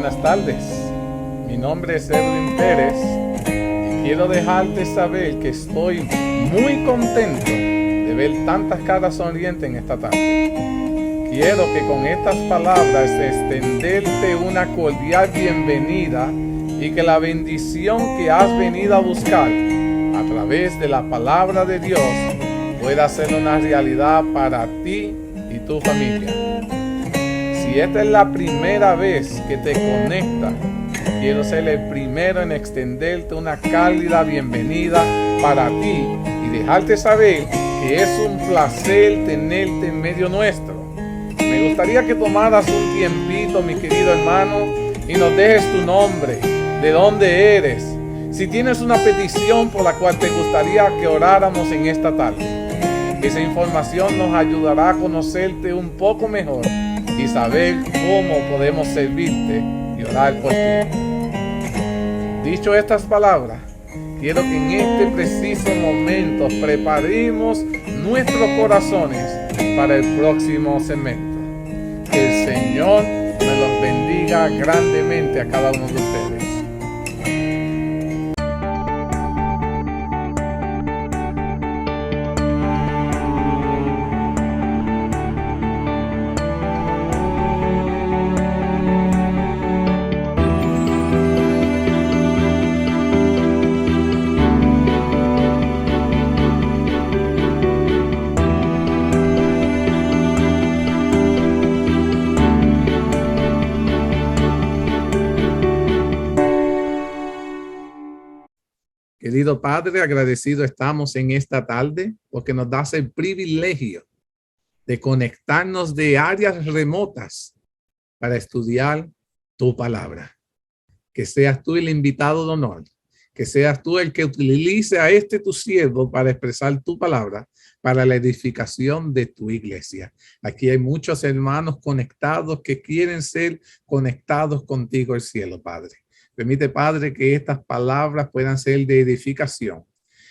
Buenas tardes, mi nombre es Edwin Pérez y quiero dejarte saber que estoy muy contento de ver tantas caras sonrientes en esta tarde. Quiero que con estas palabras extenderte una cordial bienvenida y que la bendición que has venido a buscar a través de la palabra de Dios pueda ser una realidad para ti y tu familia. Si esta es la primera vez que te conectas, quiero ser el primero en extenderte una cálida bienvenida para ti y dejarte saber que es un placer tenerte en medio nuestro. Me gustaría que tomaras un tiempito, mi querido hermano, y nos dejes tu nombre, de dónde eres, si tienes una petición por la cual te gustaría que oráramos en esta tarde. Esa información nos ayudará a conocerte un poco mejor y saber cómo podemos servirte y orar por ti. Dicho estas palabras, quiero que en este preciso momento preparemos nuestros corazones para el próximo segmento. Que el Señor me los bendiga grandemente a cada uno de ustedes. Querido Padre, agradecido estamos en esta tarde porque nos das el privilegio de conectarnos de áreas remotas para estudiar tu palabra. Que seas tú el invitado de honor, que seas tú el que utilice a tu siervo para expresar tu palabra para la edificación de tu iglesia. Aquí hay muchos hermanos conectados que quieren ser conectados contigo al cielo, Padre. Permite, Padre, que estas palabras puedan ser de edificación.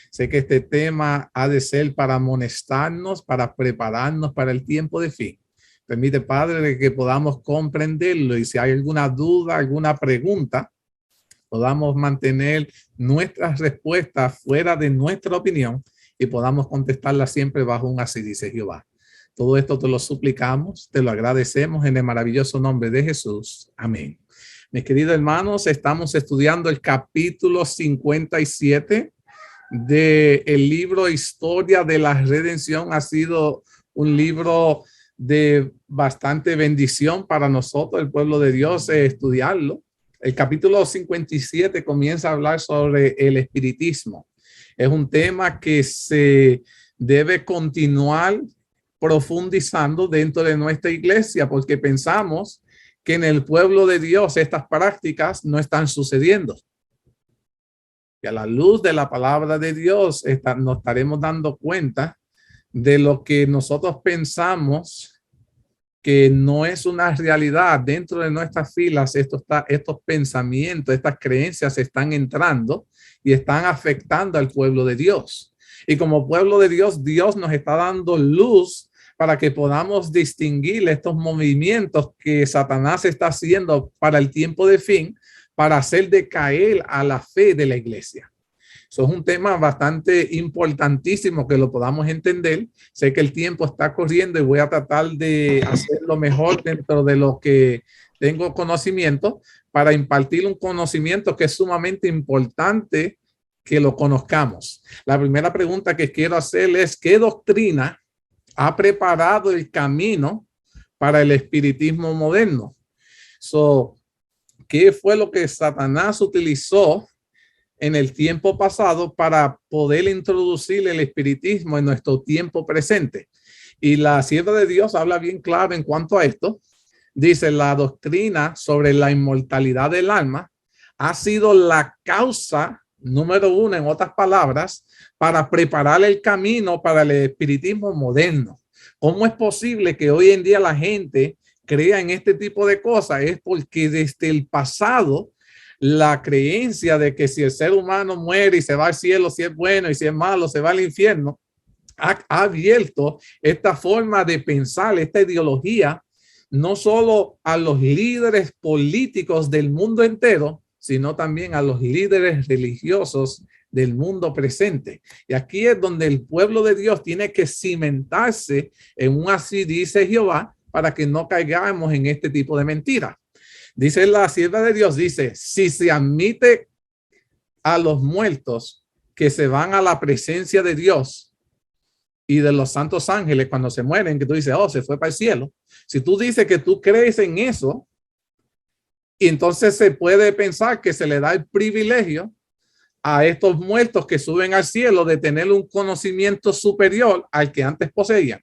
Sé que este tema ha de ser para amonestarnos, para prepararnos para el tiempo de fin. Permite, Padre, que podamos comprenderlo y si hay alguna duda, alguna pregunta, podamos mantener nuestras respuestas fuera de nuestra opinión y podamos contestarlas siempre bajo un así dice Jehová. Todo esto te lo suplicamos, te lo agradecemos en el maravilloso nombre de Jesús. Amén. Mis queridos hermanos, estamos estudiando el capítulo 57 del libro Historia de la Redención. Ha sido un libro de bastante bendición para nosotros, el pueblo de Dios, estudiarlo. El capítulo 57 comienza a hablar sobre el espiritismo. Es un tema que se debe continuar profundizando dentro de nuestra iglesia porque pensamos que en el pueblo de Dios estas prácticas no están sucediendo. Y a la luz de la palabra de Dios nos estaremos dando cuenta de lo que nosotros pensamos que no es una realidad dentro de nuestras filas. Estos pensamientos, estas creencias están entrando y están afectando al pueblo de Dios. Y como pueblo de Dios, Dios nos está dando luz para que podamos distinguir estos movimientos que Satanás está haciendo para el tiempo de fin, para hacer decaer a la fe de la iglesia. Eso es un tema bastante importantísimo que lo podamos entender. Sé que el tiempo está corriendo y voy a tratar de hacerlo mejor dentro de lo que tengo conocimiento para impartir un conocimiento que es sumamente importante que lo conozcamos. La primera pregunta que quiero hacer es, ¿qué doctrina ha preparado el camino para el espiritismo moderno? ¿Qué fue lo que Satanás utilizó en el tiempo pasado para poder introducir el espiritismo en nuestro tiempo presente? Y la sierva de Dios habla bien claro en cuanto a esto. Dice, la doctrina sobre la inmortalidad del alma ha sido la causa número uno, en otras palabras, para preparar el camino para el espiritismo moderno. ¿Cómo es posible que hoy en día la gente crea en este tipo de cosas? Es porque desde el pasado la creencia de que si el ser humano muere y se va al cielo, si es bueno, y si es malo, se va al infierno, ha abierto esta forma de pensar, esta ideología no solo a los líderes políticos del mundo entero, sino también a los líderes religiosos del mundo presente. Y aquí es donde el pueblo de Dios tiene que cimentarse en un así dice Jehová para que no caigamos en este tipo de mentiras. Dice la sierva de Dios, dice, si se admite a los muertos que se van a la presencia de Dios y de los santos ángeles cuando se mueren, que tú dices, oh, se fue para el cielo. Si tú dices que tú crees en eso, y entonces se puede pensar que se le da el privilegio a estos muertos que suben al cielo de tener un conocimiento superior al que antes poseían.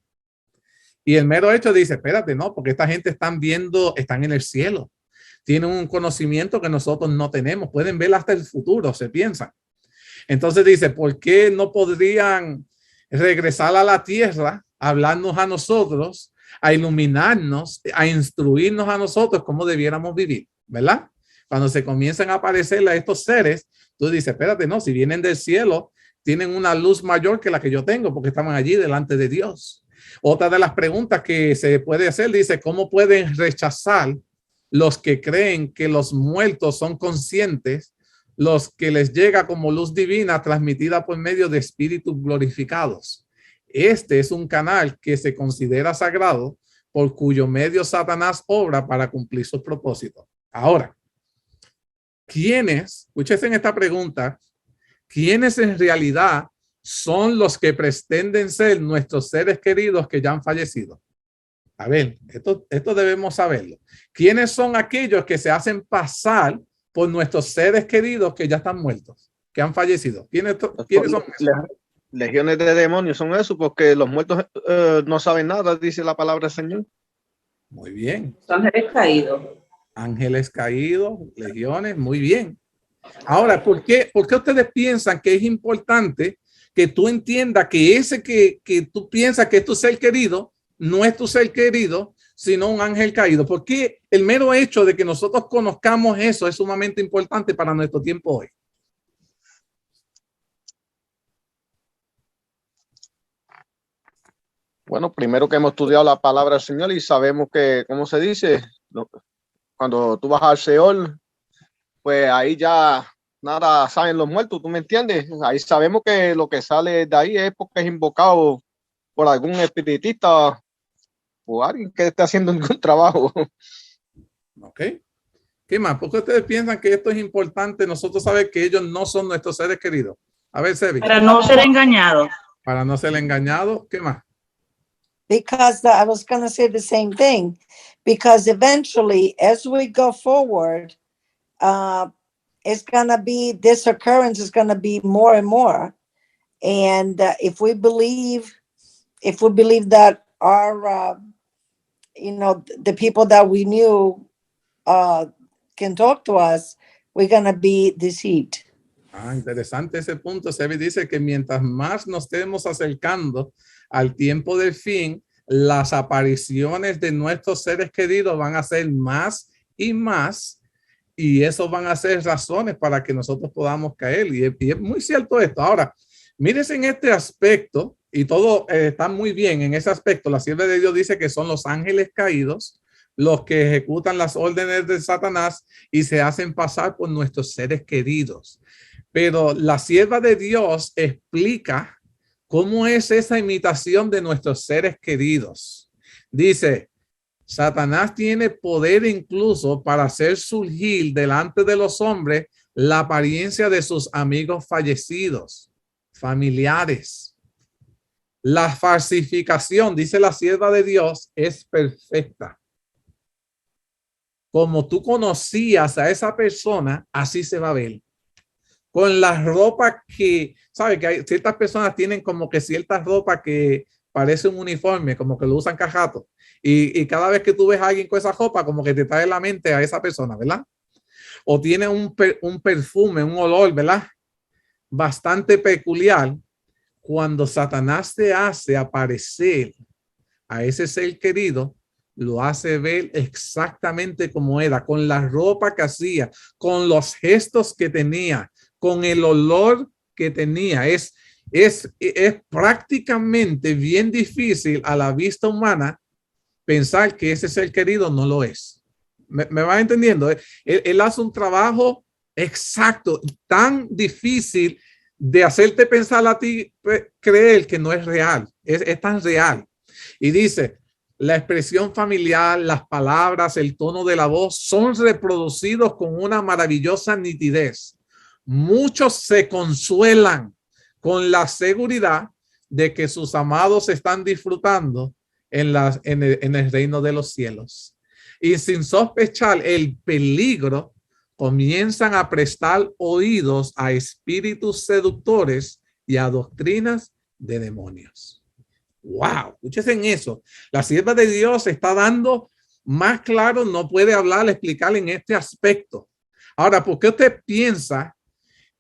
Y el mero hecho dice, espérate, no, porque esta gente están viendo, están en el cielo. Tienen un conocimiento que nosotros no tenemos. Pueden ver hasta el futuro, se piensan. Entonces dice, ¿por qué no podrían regresar a la tierra, hablarnos a nosotros, a iluminarnos, a instruirnos a nosotros cómo debiéramos vivir? ¿Verdad? Cuando se comienzan a aparecer a estos seres, tú dices, espérate, no, si vienen del cielo, tienen una luz mayor que la que yo tengo porque estaban allí delante de Dios. Otra de las preguntas que se puede hacer, dice, ¿cómo pueden rechazar los que creen que los muertos son conscientes, los que les llega como luz divina transmitida por medio de espíritus glorificados? Este es un canal que se considera sagrado por cuyo medio Satanás obra para cumplir sus propósitos. Ahora, ¿quiénes, escuchen esta pregunta, quiénes en realidad son los que pretenden ser nuestros seres queridos que ya han fallecido? A ver, esto debemos saberlo. ¿Quiénes son aquellos que se hacen pasar por nuestros seres queridos que ya están muertos, que han fallecido? ¿Quiénes son esos? Legiones de demonios son eso, porque los muertos no saben nada, dice la palabra del Señor. Muy bien. Ángeles caídos. Ángeles caídos, legiones, muy bien. Ahora, ¿por qué ustedes piensan que es importante que tú entiendas que ese que tú piensas que es tu ser querido no es tu ser querido, sino un ángel caído? Porque el mero hecho de que nosotros conozcamos eso es sumamente importante para nuestro tiempo hoy. Bueno, primero que hemos estudiado la palabra del Señor y sabemos que, ¿cómo se dice? Cuando tú vas al Seol, pues ahí ya nada saben los muertos, ¿tú me entiendes? Ahí sabemos que lo que sale de ahí es porque es invocado por algún espiritista o alguien que esté haciendo algún trabajo. Ok. ¿Qué más? ¿Por qué ustedes piensan que esto es importante? Nosotros sabemos que ellos no son nuestros seres queridos. A ver, Sebi. Para no ser engañados. Para no ser engañados. ¿Qué más? Because I was going to say the same thing, because eventually, as we go forward, it's going to be, this occurrence is going to be more and more. And if we believe that our, the people that we knew can talk to us, we're going to be deceived. Interesante ese punto. Sebi dice que mientras más nos estemos acercando al tiempo del fin, las apariciones de nuestros seres queridos van a ser más y más, y eso van a ser razones para que nosotros podamos caer. Y es muy cierto esto. Ahora, mírense en este aspecto, y todo está muy bien en ese aspecto. La sierva de Dios dice que son los ángeles caídos los que ejecutan las órdenes de Satanás y se hacen pasar por nuestros seres queridos. Pero la sierva de Dios explica cómo es esa imitación de nuestros seres queridos. Dice, Satanás tiene poder incluso para hacer surgir delante de los hombres la apariencia de sus amigos fallecidos, familiares. La falsificación, dice la sierva de Dios, es perfecta. Como tú conocías a esa persona, así se va a ver. Con las ropas que, ¿sabes? Que hay ciertas personas tienen como que ciertas ropas que parece un uniforme, como que lo usan cada rato. Y cada vez que tú ves a alguien con esa ropa, como que te trae la mente a esa persona, ¿verdad? O tiene un perfume, un olor, ¿verdad? Bastante peculiar. Cuando Satanás te hace aparecer a ese ser querido, lo hace ver exactamente como era, con la ropa que hacía, con los gestos que tenía, con el olor que tenía. Es prácticamente bien difícil a la vista humana pensar que ese ser querido no lo es. ¿Me va entendiendo? Él hace un trabajo exacto, tan difícil de hacerte pensar a ti, creer que no es real, es tan real. Y dice, la expresión familiar, las palabras, el tono de la voz son reproducidos con una maravillosa nitidez. Muchos se consuelan con la seguridad de que sus amados están disfrutando en el reino de los cielos. Y sin sospechar el peligro, comienzan a prestar oídos a espíritus seductores y a doctrinas de demonios. Wow, escuchen en eso. La sierva de Dios está dando más claro, no puede hablar, explicar en este aspecto. Ahora, ¿por qué usted piensa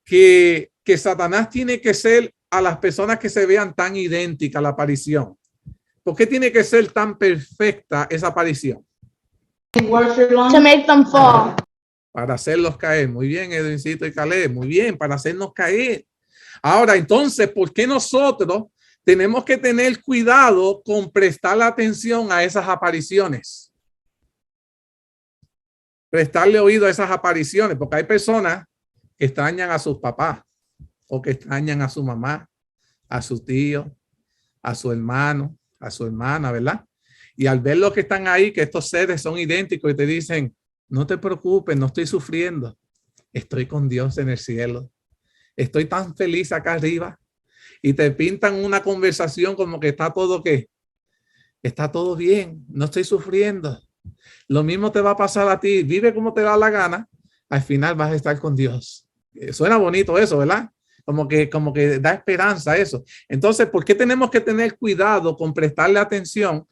que Satanás tiene que ser a las personas que se vean tan idénticas la aparición? ¿Por qué tiene que ser tan perfecta esa aparición? To make them fall. Para hacerlos caer. Muy bien, Edwincito y Caleb. Muy bien, para hacernos caer. Ahora, entonces, ¿por qué nosotros tenemos que tener cuidado con prestar atención a esas apariciones? Prestarle oído a esas apariciones, porque hay personas que extrañan a sus papás o que extrañan a su mamá, a su tío, a su hermano, a su hermana, ¿verdad? Y al ver lo que están ahí, que estos seres son idénticos y te dicen, no te preocupes, no estoy sufriendo. Estoy con Dios en el cielo. Estoy tan feliz acá arriba. Y te pintan una conversación como que está todo ¿qué? Está todo bien. No estoy sufriendo. Lo mismo te va a pasar a ti. Vive como te da la gana. Al final vas a estar con Dios. Suena bonito eso, ¿verdad? Como que da esperanza eso. Entonces, ¿por qué tenemos que tener cuidado con prestarle atención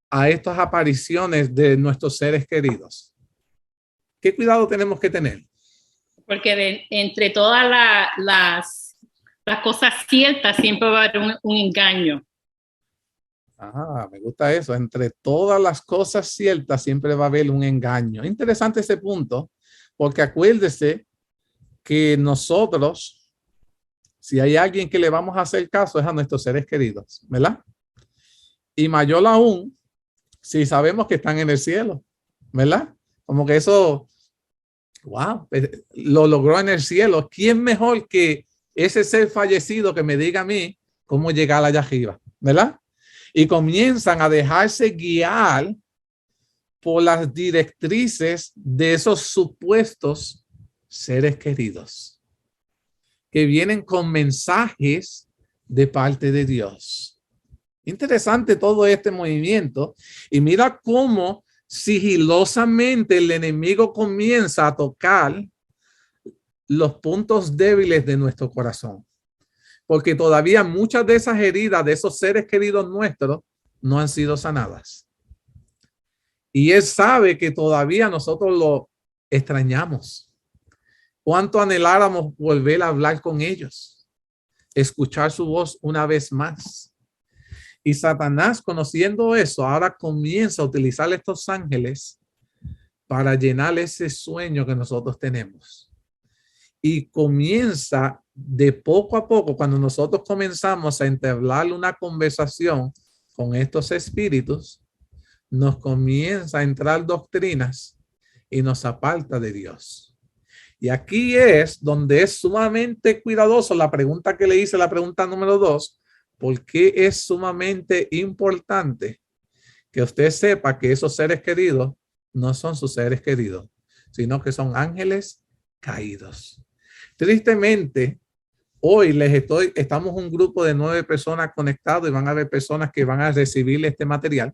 a estas apariciones de nuestros seres queridos? ¿Qué cuidado tenemos que tener? Porque entre todas las cosas ciertas siempre va a haber un engaño. Me gusta eso. Entre todas las cosas ciertas siempre va a haber un engaño. Interesante ese punto, porque acuérdese que nosotros, si hay alguien que le vamos a hacer caso, es a nuestros seres queridos, ¿verdad? Y mayor aún, si sabemos que están en el cielo, ¿verdad? Como que eso, wow, lo logró en el cielo. ¿Quién mejor que ese ser fallecido que me diga a mí cómo llegar allá arriba, ¿verdad? Y comienzan a dejarse guiar por las directrices de esos supuestos seres queridos que vienen con mensajes de parte de Dios. Interesante todo este movimiento. Y mira cómo sigilosamente el enemigo comienza a tocar los puntos débiles de nuestro corazón. Porque todavía muchas de esas heridas de esos seres queridos nuestros no han sido sanadas. Y él sabe que todavía nosotros lo extrañamos. Cuánto anheláramos volver a hablar con ellos, escuchar su voz una vez más. Y Satanás, conociendo eso, ahora comienza a utilizar estos ángeles para llenar ese sueño que nosotros tenemos. Y comienza de poco a poco, cuando nosotros comenzamos a entablar una conversación con estos espíritus, nos comienza a entrar doctrinas y nos aparta de Dios. Y aquí es donde es sumamente cuidadoso la pregunta que le hice, la pregunta número 2, ¿por qué es sumamente importante que usted sepa que esos seres queridos no son sus seres queridos, sino que son ángeles caídos? Tristemente, hoy estamos un grupo de 9 personas conectados y van a haber personas que van a recibir este material.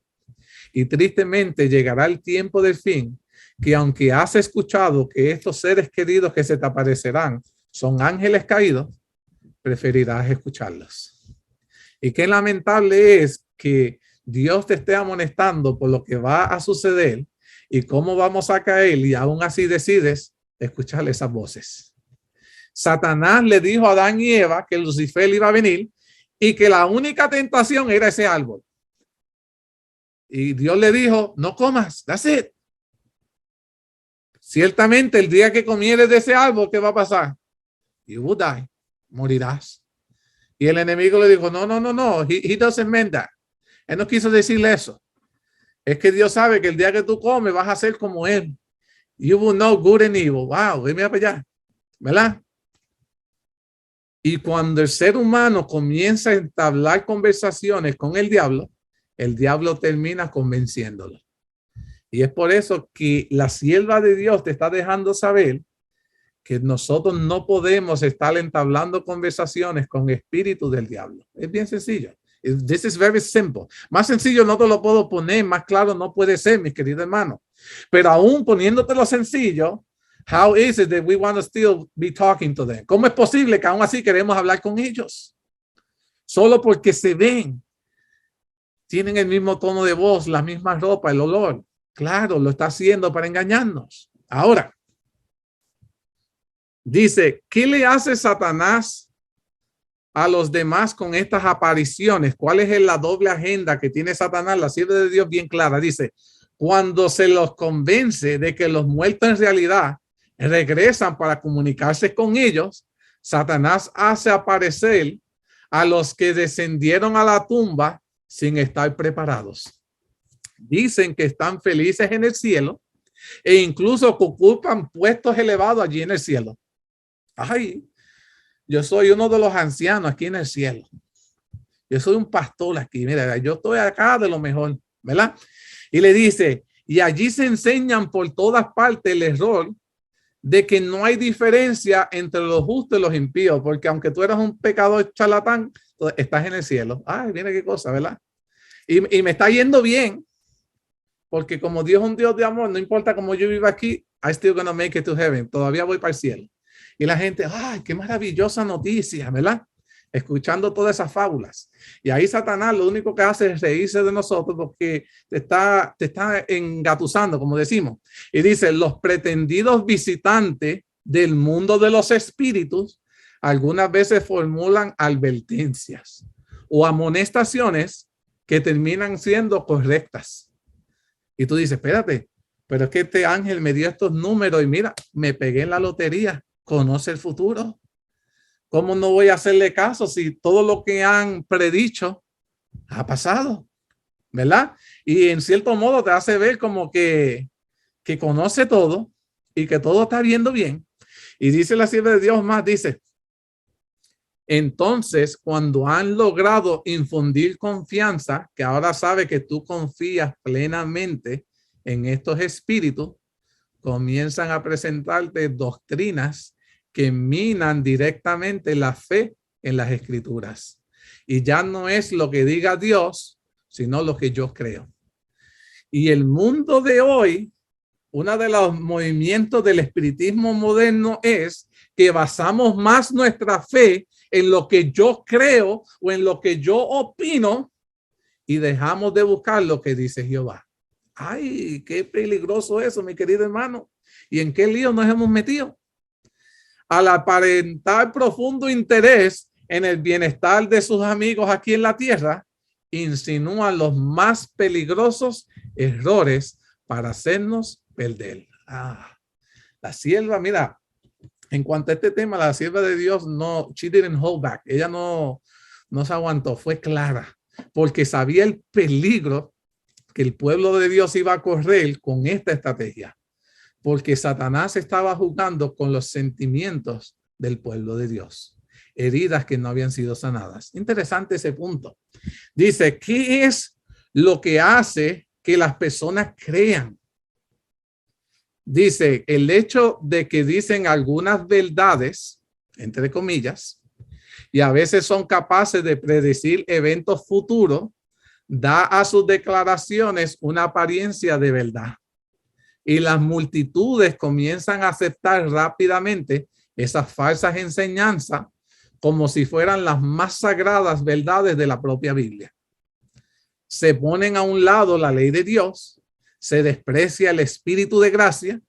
Y tristemente llegará el tiempo del fin que aunque has escuchado que estos seres queridos que se te aparecerán son ángeles caídos, preferirás escucharlos. Y qué lamentable es que Dios te esté amonestando por lo que va a suceder y cómo vamos a caer y aún así decides escuchar esas voces. Satanás le dijo a Adán y Eva que Lucifer iba a venir y que la única tentación era ese árbol. Y Dios le dijo, no comas, that's it. Ciertamente el día que comieres de ese árbol, ¿qué va a pasar? You will die, morirás. Y el enemigo le dijo, no, he doesn't mean that. Él no quiso decirle eso. Es que Dios sabe que el día que tú comes vas a ser como Él. You will know good and evil. Wow, mira para allá. ¿Verdad? Y cuando el ser humano comienza a entablar conversaciones con el diablo termina convenciéndolo. Y es por eso que la sierva de Dios te está dejando saber que nosotros no podemos estar entablando conversaciones con espíritus del diablo. Es bien sencillo. This is very simple. Más sencillo no te lo puedo poner, más claro no puede ser, mis queridos hermanos. Pero aún poniéndote lo sencillo, how is it that we want to still be talking to them? ¿Cómo es posible que aún así queremos hablar con ellos? Solo porque se ven, tienen el mismo tono de voz, la misma ropa, el olor. Claro, lo está haciendo para engañarnos. Ahora, dice, ¿qué le hace Satanás a los demás con estas apariciones? ¿Cuál es la doble agenda que tiene Satanás? La sierva de Dios bien clara. Dice, cuando se los convence de que los muertos en realidad regresan para comunicarse con ellos, Satanás hace aparecer a los que descendieron a la tumba sin estar preparados. Dicen que están felices en el cielo e incluso ocupan puestos elevados allí en el cielo. Ay, yo soy uno de los ancianos aquí en el cielo. Yo soy un pastor aquí. Mira, yo estoy acá de lo mejor, ¿verdad? Y le dice, y allí se enseñan por todas partes el error de que no hay diferencia entre los justos y los impíos, porque aunque tú eres un pecador charlatán, estás en el cielo. Ay, mira qué cosa, ¿verdad? Y me está yendo bien, porque como Dios es un Dios de amor, no importa cómo yo viva aquí, I still gonna make it to heaven. Todavía voy para el cielo. Y la gente, ay, qué maravillosa noticia, ¿verdad? Escuchando todas esas fábulas. Y ahí Satanás lo único que hace es reírse de nosotros porque te está engatusando, como decimos. Y dice, los pretendidos visitantes del mundo de los espíritus algunas veces formulan advertencias o amonestaciones que terminan siendo correctas. Y tú dices, espérate, pero es que este ángel me dio estos números y mira, me pegué en la lotería. Conoce el futuro. ¿Cómo no voy a hacerle caso si todo lo que han predicho ha pasado? ¿Verdad? Y en cierto modo te hace ver como que conoce todo y que todo está viendo bien. Y dice la sierva de Dios más, dice, entonces cuando han logrado infundir confianza, que ahora sabe que tú confías plenamente en estos espíritus, comienzan a presentarte doctrinas que minan directamente la fe en las escrituras. Y ya no es lo que diga Dios, sino lo que yo creo. Y el mundo de hoy, uno de los movimientos del espiritismo moderno es que basamos más nuestra fe en lo que yo creo o en lo que yo opino y dejamos de buscar lo que dice Jehová. Ay, qué peligroso eso, mi querido hermano. ¿Y en qué lío nos hemos metido? Al aparentar profundo interés en el bienestar de sus amigos aquí en la tierra, insinúan los más peligrosos errores para hacernos perder. La sierva, mira, en cuanto a este tema, la sierva de Dios no, she didn't hold back. Ella no se aguantó, fue clara, porque sabía el peligro que el pueblo de Dios iba a correr con esta estrategia, porque Satanás estaba jugando con los sentimientos del pueblo de Dios, heridas que no habían sido sanadas. Interesante ese punto. Dice, ¿qué es lo que hace que las personas crean? Dice, el hecho de que dicen algunas verdades, entre comillas, y a veces son capaces de predecir eventos futuros, da a sus declaraciones una apariencia de verdad. Y las multitudes comienzan a aceptar rápidamente esas falsas enseñanzas como si fueran las más sagradas verdades de la propia Biblia. Se ponen a un lado la ley de Dios, se desprecia el espíritu de gracia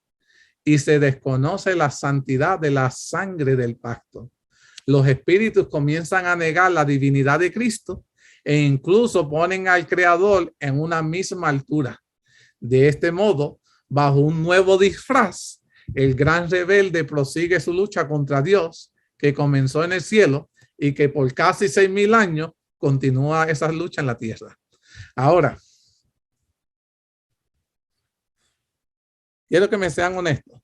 y se desconoce la santidad de la sangre del pacto. Los espíritus comienzan a negar la divinidad de Cristo e incluso ponen al Creador en una misma altura. De este modo, bajo un nuevo disfraz, el gran rebelde prosigue su lucha contra Dios, que comenzó en el cielo y que por casi 6,000 años continúa esa lucha en la tierra. Ahora, quiero que me sean honestos.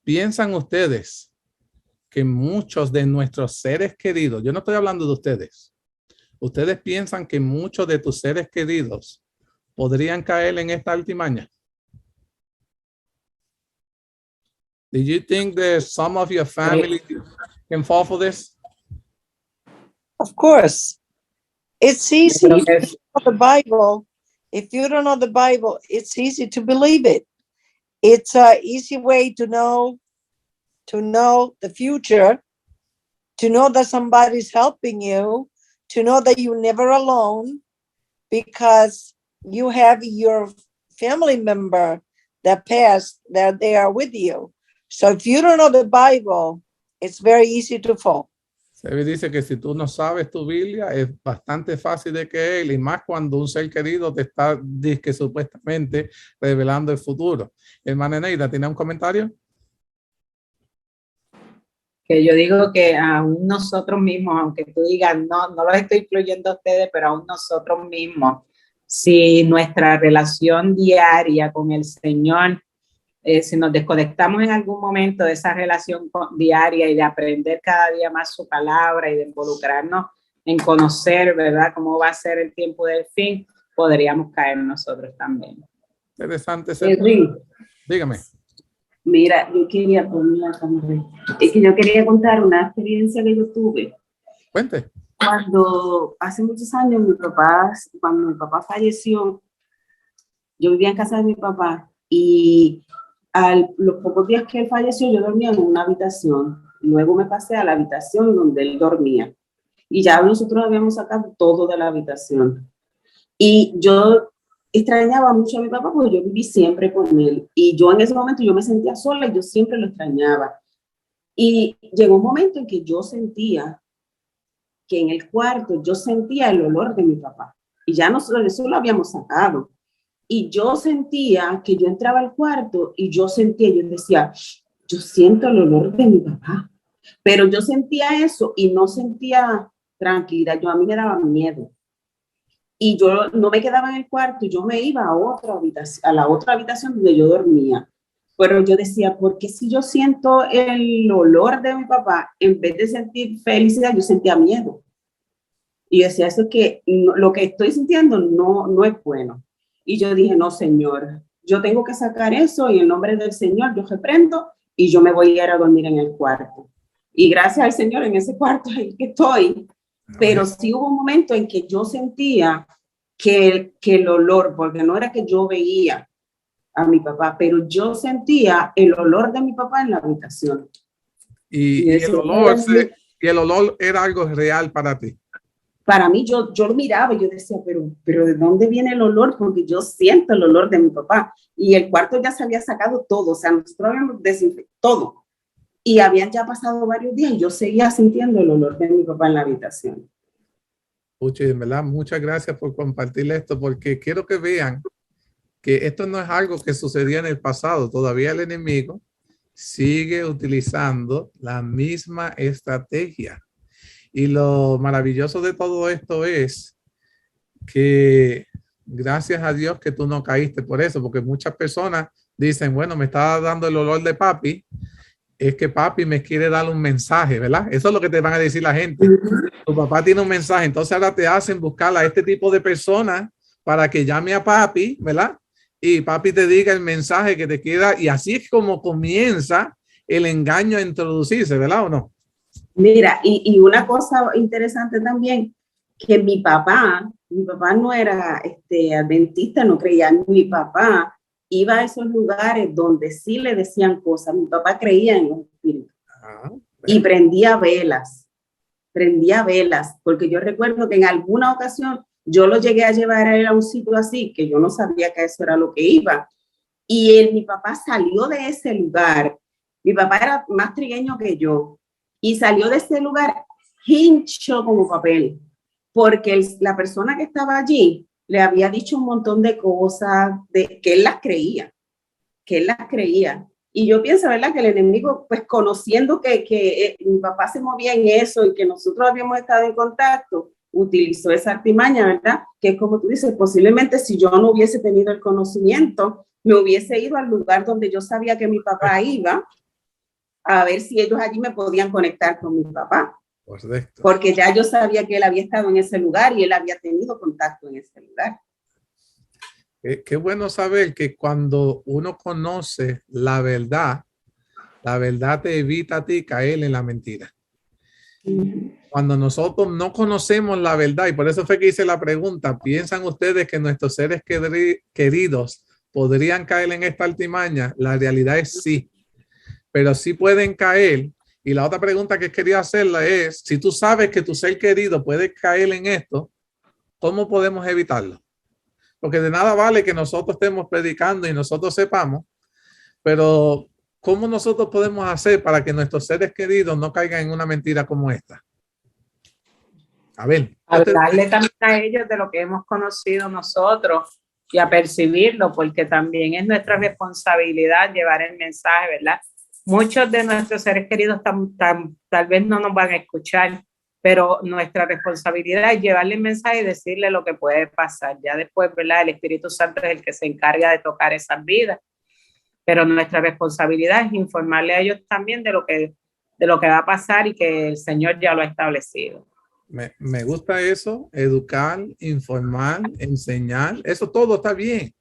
¿Piensan ustedes que muchos de nuestros seres queridos, yo no estoy hablando de ustedes piensan que muchos de tus seres queridos podrían caer en esta altimaña? Do you think that some of your family can fall for this? Of course. It's easy. If you don't know the Bible, if you don't know the Bible, it's easy to believe it. It's an easy way to know the future, to know that somebody's helping you, to know that you're never alone, because you have your family member that passed, that they are with you. So if you don't know the Bible, it's very easy to fall. Se dice que si tú no sabes tu Biblia, es bastante fácil de caer, y más cuando un ser querido te está, que supuestamente, revelando el futuro. Hermana Neida, ¿tiene un comentario? Que yo digo que aún nosotros mismos, aunque tú digas, no los estoy incluyendo a ustedes, pero aún nosotros mismos, si nuestra relación diaria con el Señor, si nos desconectamos en algún momento de esa relación diaria y de aprender cada día más su palabra y de involucrarnos en conocer, ¿verdad?, cómo va a ser el tiempo del fin, podríamos caer nosotros también. Interesante. Dígame. Mira, yo quería contar una experiencia que yo tuve. Cuente. Cuando hace muchos años cuando mi papá falleció, yo vivía en casa de mi papá y los pocos días que él falleció yo dormía en una habitación. Luego me pasé a la habitación donde él dormía y ya nosotros habíamos sacado todo de la habitación. Y yo extrañaba mucho a mi papá porque yo viví siempre con él y yo en ese momento yo me sentía sola y yo siempre lo extrañaba. Y llegó un momento en que yo sentía que en el cuarto yo sentía el olor de mi papá y ya nosotros eso lo habíamos sacado. Y yo sentía que yo entraba al cuarto y yo decía, yo siento el olor de mi papá, pero yo sentía eso y no sentía tranquilidad, a mí me daba miedo. Y yo no me quedaba en el cuarto, yo me iba a la otra habitación donde yo dormía. Pero yo decía, ¿por qué si yo siento el olor de mi papá, en vez de sentir felicidad, yo sentía miedo? Y yo decía, eso es que lo que estoy sintiendo no es bueno. Y yo dije, no, Señor, yo tengo que sacar eso y en nombre del Señor yo reprendo y yo me voy a ir a dormir en el cuarto. Y gracias al Señor en ese cuarto es el que estoy. Pero sí hubo un momento en que yo sentía que el olor, porque no era que yo veía a mi papá, pero yo sentía el olor de mi papá en la habitación. Y el olor era algo real para ti. Para mí, yo lo miraba y yo decía, pero ¿de dónde viene el olor? Porque yo siento el olor de mi papá. Y el cuarto ya se había sacado todo, o sea, nosotros habíamos desinfectado todo. Y habían ya pasado varios días y yo seguía sintiendo el olor de mi papá en la habitación. Puchi, en verdad, muchas gracias por compartir esto, porque quiero que vean que esto no es algo que sucedía en el pasado. Todavía el enemigo sigue utilizando la misma estrategia. Y lo maravilloso de todo esto es que gracias a Dios que tú no caíste por eso, porque muchas personas dicen, bueno, me está dando el olor de papi, es que papi me quiere dar un mensaje, ¿verdad? Eso es lo que te van a decir la gente. Tu papá tiene un mensaje, entonces ahora te hacen buscar a este tipo de personas para que llame a papi, ¿verdad? Y papi te diga el mensaje que te queda, y así es como comienza el engaño a introducirse, ¿verdad o no? Mira, y una cosa interesante también, que mi papá no era adventista, no creía. Mi papá iba a esos lugares donde sí le decían cosas. Mi papá creía en los espíritus. Y prendía velas, porque yo recuerdo que en alguna ocasión yo lo llegué a llevar a él a un sitio así, que yo no sabía que eso era lo que iba. Y mi papá salió de ese lugar. Mi papá era más trigueño que yo. Y salió de ese lugar hincho como papel, porque la persona que estaba allí le había dicho un montón de cosas que él las creía. Y yo pienso, ¿verdad?, que el enemigo, pues conociendo que mi papá se movía en eso y que nosotros habíamos estado en contacto, utilizó esa artimaña, ¿verdad? Que es como tú dices, posiblemente si yo no hubiese tenido el conocimiento, me hubiese ido al lugar donde yo sabía que mi papá iba, a ver si ellos allí me podían conectar con mi papá. Correcto. Porque ya yo sabía que él había estado en ese lugar y él había tenido contacto en ese lugar. Qué bueno saber que cuando uno conoce la verdad te evita a ti caer en la mentira. Cuando nosotros no conocemos la verdad, y por eso fue que hice la pregunta, ¿piensan ustedes que nuestros seres queridos podrían caer en esta artimaña? La realidad es sí, pero sí pueden caer. Y la otra pregunta que quería hacerla es, si tú sabes que tu ser querido puede caer en esto, ¿cómo podemos evitarlo? Porque de nada vale que nosotros estemos predicando y nosotros sepamos, pero ¿cómo nosotros podemos hacer para que nuestros seres queridos no caigan en una mentira como esta? A ver. Hablarle también a ellos de lo que hemos conocido nosotros y a percibirlo, porque también es nuestra responsabilidad llevar el mensaje, ¿verdad? Muchos de nuestros seres queridos tal vez no nos van a escuchar, pero nuestra responsabilidad es llevarle el mensaje y decirle lo que puede pasar. Ya después, ¿verdad? El Espíritu Santo es el que se encarga de tocar esas vidas, pero nuestra responsabilidad es informarle a ellos también de lo que va a pasar y que el Señor ya lo ha establecido. Me gusta eso, educar, informar, enseñar, eso todo está bien.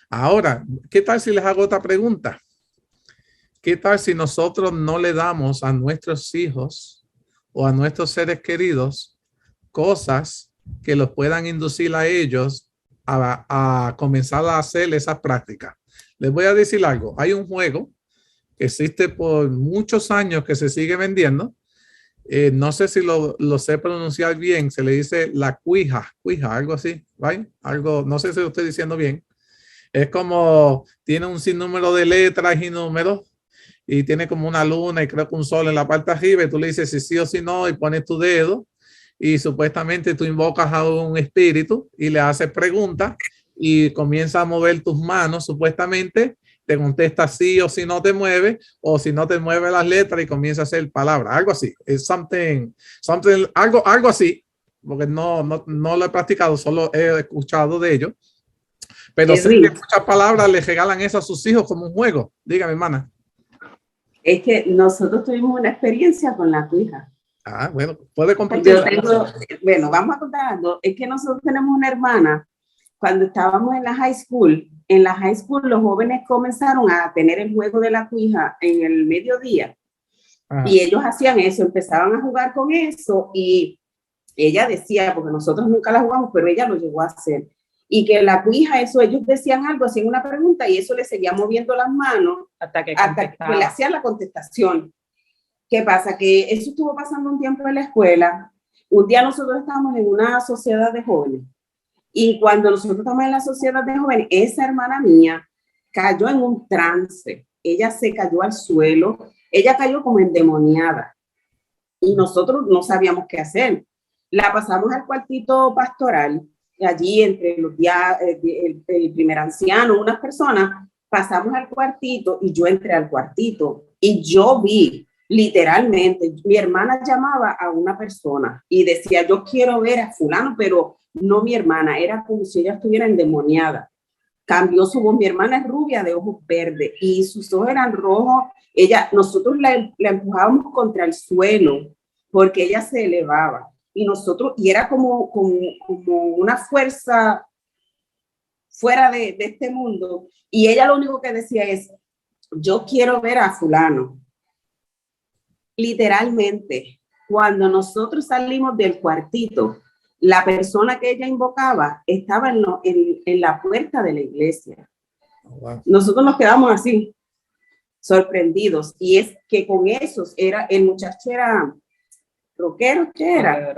Ahora, ¿qué tal si les hago otra pregunta? ¿Qué tal si nosotros no le damos a nuestros hijos o a nuestros seres queridos cosas que los puedan inducir a ellos a comenzar a hacer esas prácticas? Les voy a decir algo. Hay un juego que existe por muchos años que se sigue vendiendo. No sé si lo sé pronunciar bien. Se le dice la cuija, algo así, ¿right? Algo, no sé si lo estoy diciendo bien. Es como, tiene un sinnúmero de letras y números y tiene como una luna y creo que un sol en la parte de arriba y tú le dices si sí o si no y pones tu dedo y supuestamente tú invocas a un espíritu y le haces preguntas y comienza a mover tus manos supuestamente. Te contesta sí o si no te mueve, o si no te mueve las letras y comienza a hacer palabras, algo así. Es algo así, porque no lo he practicado, solo he escuchado de ello. Pero sé que muchas palabras le regalan eso a sus hijos como un juego. Dígame, hermana. Es que nosotros tuvimos una experiencia con la cuija. Ah, bueno, puede compartir. Bueno, vamos a contar algo. Es que nosotros tenemos una hermana. Cuando estábamos en la high school los jóvenes comenzaron a tener el juego de la cuija en el mediodía. Ajá. Y ellos hacían eso, empezaban a jugar con eso y ella decía, porque nosotros nunca la jugamos, pero ella lo llegó a hacer, y que la cuija, eso, ellos decían algo, hacían una pregunta y eso le seguía moviendo las manos hasta que le hacían la contestación. ¿Qué pasa? Que eso estuvo pasando un tiempo en la escuela. Un día nosotros estábamos en una sociedad de jóvenes. Y cuando nosotros estamos en la sociedad de jóvenes, esa hermana mía cayó en un trance. Ella se cayó al suelo. Ella cayó como endemoniada. Y nosotros no sabíamos qué hacer. La pasamos al cuartito pastoral. Allí entre los días, el primer anciano, unas personas, pasamos al cuartito y yo entré al cuartito. Y yo vi, literalmente, mi hermana llamaba a una persona y decía, yo quiero ver a fulano, pero no mi hermana, era como si ella estuviera endemoniada. Cambió su voz, mi hermana es rubia de ojos verdes y sus ojos eran rojos. Nosotros la empujábamos contra el suelo porque ella se elevaba y era como una fuerza fuera de este mundo y ella lo único que decía es, yo quiero ver a fulano. Literalmente, cuando nosotros salimos del cuartito, la persona que ella invocaba estaba en la puerta de la iglesia. Oh, wow. Nosotros nos quedamos así, sorprendidos. Y es que con esos el muchacho era rockero, que era.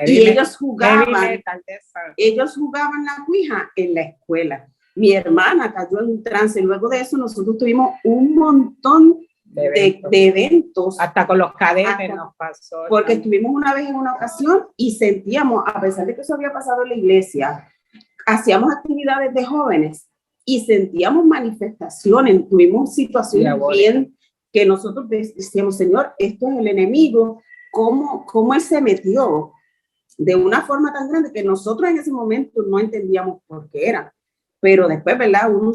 Y ellos jugaban la cuija en la escuela. Mi hermana cayó en un trance. Luego de eso nosotros tuvimos un montón de eventos. Hasta con los cadetes nos pasó. Porque estuvimos una vez en una ocasión y sentíamos, a pesar de que eso había pasado en la iglesia, hacíamos actividades de jóvenes y sentíamos manifestaciones, tuvimos situaciones bien que nosotros decíamos, Señor, esto es el enemigo, ¿cómo él se metió de una forma tan grande que nosotros en ese momento no entendíamos por qué era? Pero después, ¿verdad? Uno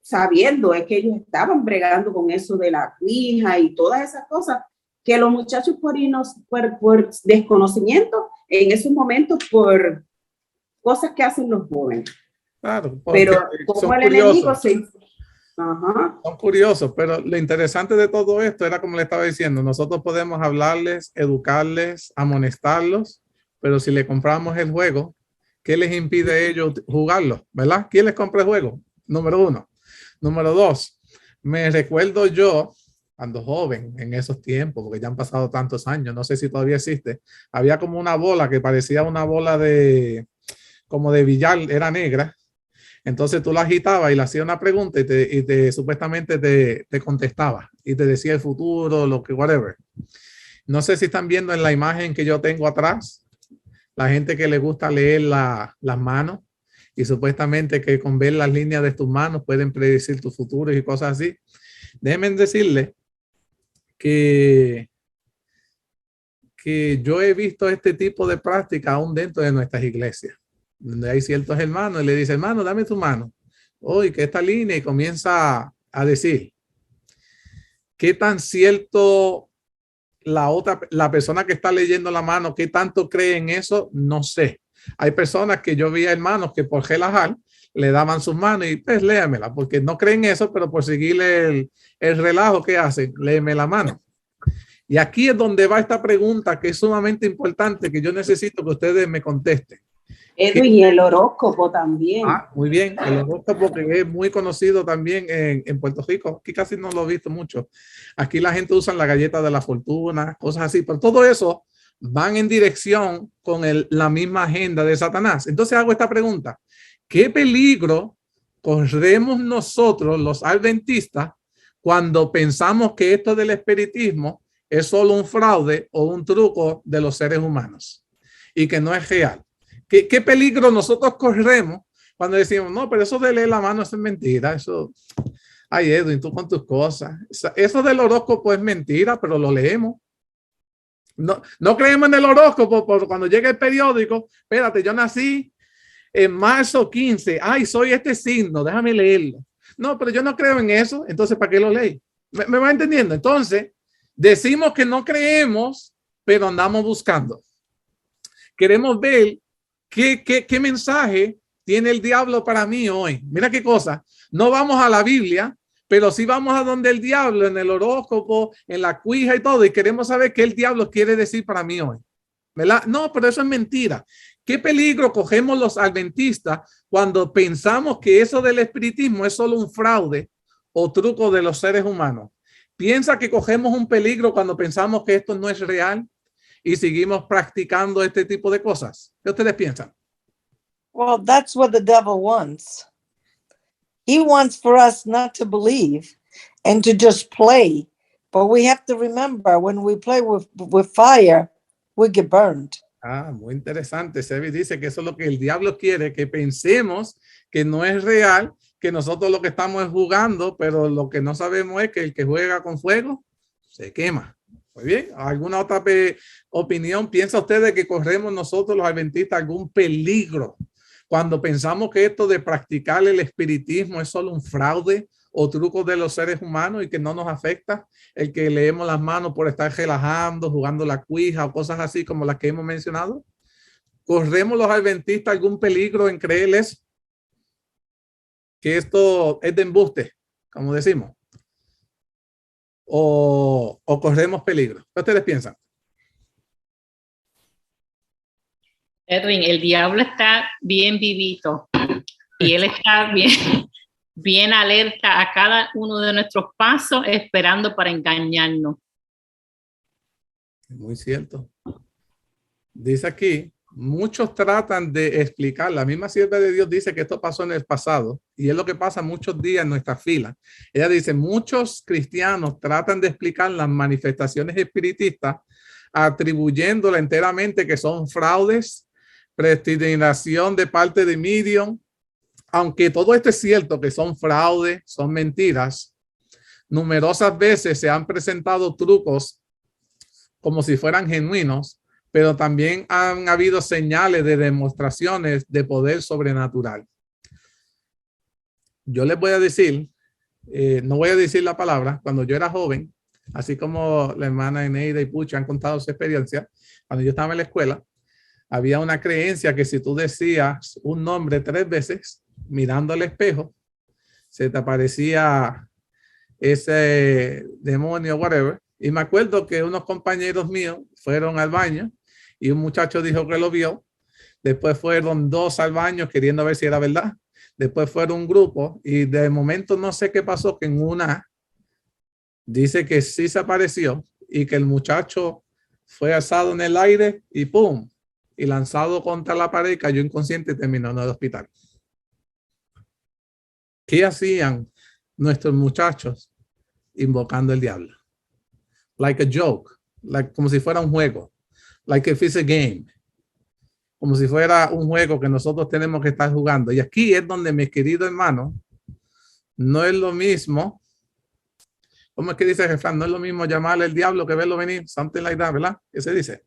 sabiendo, es que ellos estaban bregando con eso de la cuija y todas esas cosas, que los muchachos por desconocimiento, en esos momentos, por cosas que hacen los jóvenes. Claro, Pero como el enemigo se... Ajá. Son curiosos, pero lo interesante de todo esto era, como le estaba diciendo, nosotros podemos hablarles, educarles, amonestarlos, pero si le compramos el juego, ¿qué les impide a ellos jugarlo? ¿Verdad? ¿Quién les compra el juego? Número uno. Número dos, me recuerdo yo, cuando joven, en esos tiempos, porque ya han pasado tantos años, no sé si todavía existe, había como una bola que parecía una bola como de billar, era negra. Entonces tú la agitabas y le hacías una pregunta y supuestamente te contestaba y te decía el futuro, lo que, whatever. No sé si están viendo en la imagen que yo tengo atrás, la gente que le gusta leer las manos y supuestamente que con ver las líneas de tus manos pueden predecir tu futuro y cosas así. Déjenme decirles que yo he visto este tipo de práctica aún dentro de nuestras iglesias, donde hay ciertos hermanos y le dicen, hermano, dame tu mano. Hoy que esta línea y comienza a decir, ¿qué tan cierto la persona que está leyendo la mano, qué tanto cree en eso? No sé. Hay personas que yo vi hermanos que por relajar le daban sus manos y pues léamela, porque no creen eso, pero por seguirle el relajo que hacen, léeme la mano. Y aquí es donde va esta pregunta que es sumamente importante, que yo necesito que ustedes me contesten. Edwin, y el horóscopo también. Muy bien, el horóscopo que es muy conocido también en Puerto Rico. Aquí casi no lo he visto mucho. Aquí la gente usa la galleta de la fortuna, cosas así, pero todo eso van en dirección con la misma agenda de Satanás. Entonces hago esta pregunta. ¿Qué peligro corremos nosotros, los adventistas, cuando pensamos que esto del espiritismo es solo un fraude o un truco de los seres humanos y que no es real? ¿Qué peligro nosotros corremos cuando decimos, no, pero eso de leer la mano es mentira? Eso, ay, Edwin, tú con tus cosas. Eso del horóscopo es mentira, pero lo leemos. No creemos en el horóscopo, porque cuando llega el periódico, espérate, yo nací en marzo 15. Ay, soy este signo, déjame leerlo. No, pero yo no creo en eso, entonces ¿para qué lo leí? ¿Me va entendiendo? Entonces, decimos que no creemos, pero andamos buscando. Queremos ver ¿Qué mensaje tiene el diablo para mí hoy? Mira qué cosa. No vamos a la Biblia, pero sí vamos a donde el diablo, en el horóscopo, en la cuija y todo, y queremos saber qué el diablo quiere decir para mí hoy. ¿Verdad? No, pero eso es mentira. ¿Qué peligro cogemos los adventistas cuando pensamos que eso del espiritismo es solo un fraude o truco de los seres humanos? ¿Piensa que cogemos un peligro cuando pensamos que esto no es real y seguimos practicando este tipo de cosas? ¿Qué ustedes piensan? Well, that's what the devil wants. He wants for us not to believe and to just play. But we have to remember, when we play with fire, we get burned. Muy interesante. Sebi dice que eso es lo que el diablo quiere, que pensemos que no es real, que nosotros lo que estamos es jugando, pero lo que no sabemos es que el que juega con fuego se quema. Muy bien. ¿Alguna otra opinión? ¿Piensa usted de que corremos nosotros los adventistas algún peligro cuando pensamos que esto de practicar el espiritismo es solo un fraude o truco de los seres humanos y que no nos afecta el que leemos las manos por estar relajando, jugando la cuija o cosas así como las que hemos mencionado? ¿Corremos los adventistas algún peligro en creerles que esto es de embuste, como decimos? ¿O corremos peligro? ¿Qué ustedes piensan? Edwin, el diablo está bien vivito y él está bien alerta a cada uno de nuestros pasos, esperando para engañarnos. Muy cierto. Dice aquí, muchos tratan de explicar, la misma sierva de Dios dice que esto pasó en el pasado y es lo que pasa muchos días en nuestra fila. Ella dice, muchos cristianos tratan de explicar las manifestaciones espiritistas atribuyéndola enteramente que son fraudes, predestinación de parte de medium. Aunque todo esto es cierto que son fraudes, son mentiras, numerosas veces se han presentado trucos como si fueran genuinos, pero también han habido señales de demostraciones de poder sobrenatural. Yo les voy a decir no voy a decir la palabra, cuando yo era joven, así como la hermana Eneida y Pucha han contado su experiencia, cuando yo estaba en la escuela, había una creencia que si tú decías un nombre 3 veces, mirando al espejo, se te aparecía ese demonio, whatever. Y me acuerdo que unos compañeros míos fueron al baño y un muchacho dijo que lo vio. Después fueron 2 al baño queriendo ver si era verdad. Después fueron un grupo y de momento no sé qué pasó, que en una dice que sí se apareció y que el muchacho fue alzado en el aire y ¡pum! Y lanzado contra la pared y cayó inconsciente y terminó en el hospital. ¿Qué hacían nuestros muchachos invocando el diablo? Like a joke, like, como si fuera un juego, like if it's a game, como si fuera un juego que nosotros tenemos que estar jugando. Y aquí es donde, mis queridos hermanos, no es lo mismo, ¿cómo es que dice Jefran? No es lo mismo llamarle el diablo que verlo venir, something like that, ¿verdad? ¿Qué se dice?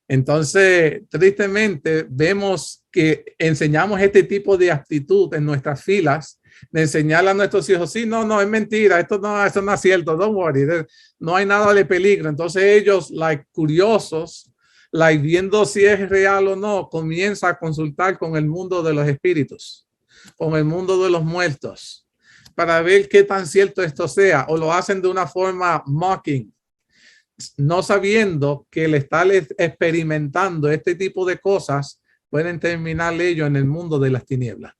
Entonces, tristemente, vemos que enseñamos este tipo de actitud en nuestras filas, de enseñarle a nuestros hijos, sí, no, es mentira, esto no es cierto, don't worry, no hay nada de peligro. Entonces ellos, like, curiosos, like, viendo si es real o no, comienza a consultar con el mundo de los espíritus, con el mundo de los muertos, para ver qué tan cierto esto sea, o lo hacen de una forma mocking, no sabiendo que el estar experimentando este tipo de cosas pueden terminar ellos en el mundo de las tinieblas.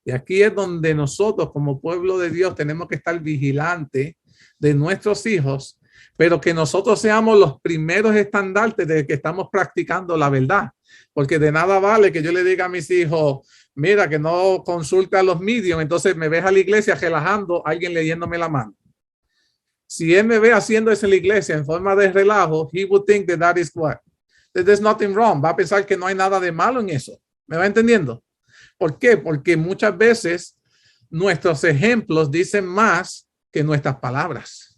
Y aquí es donde nosotros como pueblo de Dios tenemos que estar vigilantes de nuestros hijos, pero que nosotros seamos los primeros estandartes de que estamos practicando la verdad. Porque de nada vale que yo le diga a mis hijos, mira, que no consulte a los medios, entonces me ves a la iglesia relajando, alguien leyéndome la mano. Si él me ve haciendo eso en la iglesia en forma de relajo, he would think that is what? That there's nothing wrong. Va a pensar que no hay nada de malo en eso. ¿Me va entendiendo? ¿Por qué? Porque muchas veces nuestros ejemplos dicen más que nuestras palabras.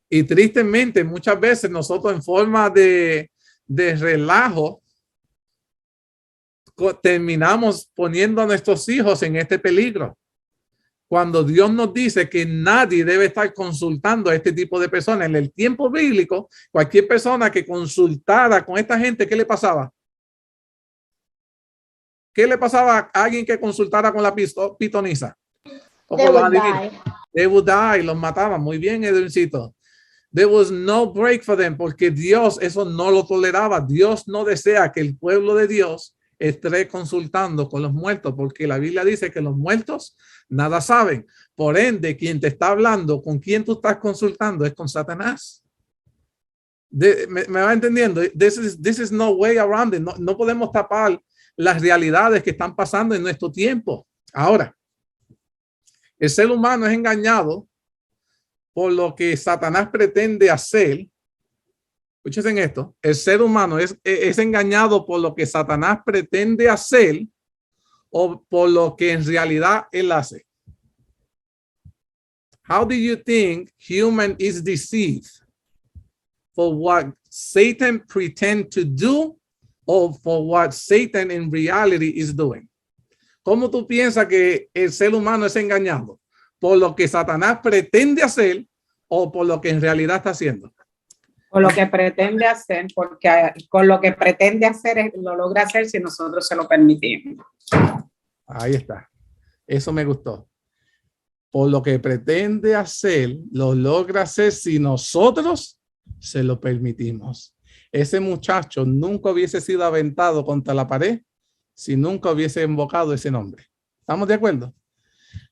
Y tristemente, muchas veces nosotros en forma de relajo terminamos poniendo a nuestros hijos en este peligro. Cuando Dios nos dice que nadie debe estar consultando a este tipo de personas. En el tiempo bíblico, cualquier persona que consultara con esta gente, ¿qué le pasaba? ¿Qué le pasaba a alguien que consultara con la pitonisa? They would die, los mataban. Muy bien, Edwincito. There was no break for them, porque Dios eso no lo toleraba. Dios no desea que el pueblo de Dios esté consultando con los muertos, porque la Biblia dice que los muertos nada saben. Por ende, quien te está hablando, con quien tú estás consultando, es con Satanás. ¿Me va entendiendo? This is no way around it. No podemos tapar las realidades que están pasando en nuestro tiempo. Ahora, el ser humano es engañado por lo que Satanás pretende hacer. Escuchen esto, el ser humano es engañado por lo que Satanás pretende hacer o por lo que en realidad él hace. How do you think human is deceived? For what Satan pretend to do or for what Satan in reality is doing? ¿Cómo tú piensas que el ser humano es engañado? ¿Por lo que Satanás pretende hacer o por lo que en realidad está haciendo? Por lo que pretende hacer, porque con lo que pretende hacer lo logra hacer si nosotros se lo permitimos. Ahí está. Eso me gustó. Por lo que pretende hacer, lo logra hacer si nosotros se lo permitimos. Ese muchacho nunca hubiese sido aventado contra la pared si nunca hubiese invocado ese nombre. ¿Estamos de acuerdo?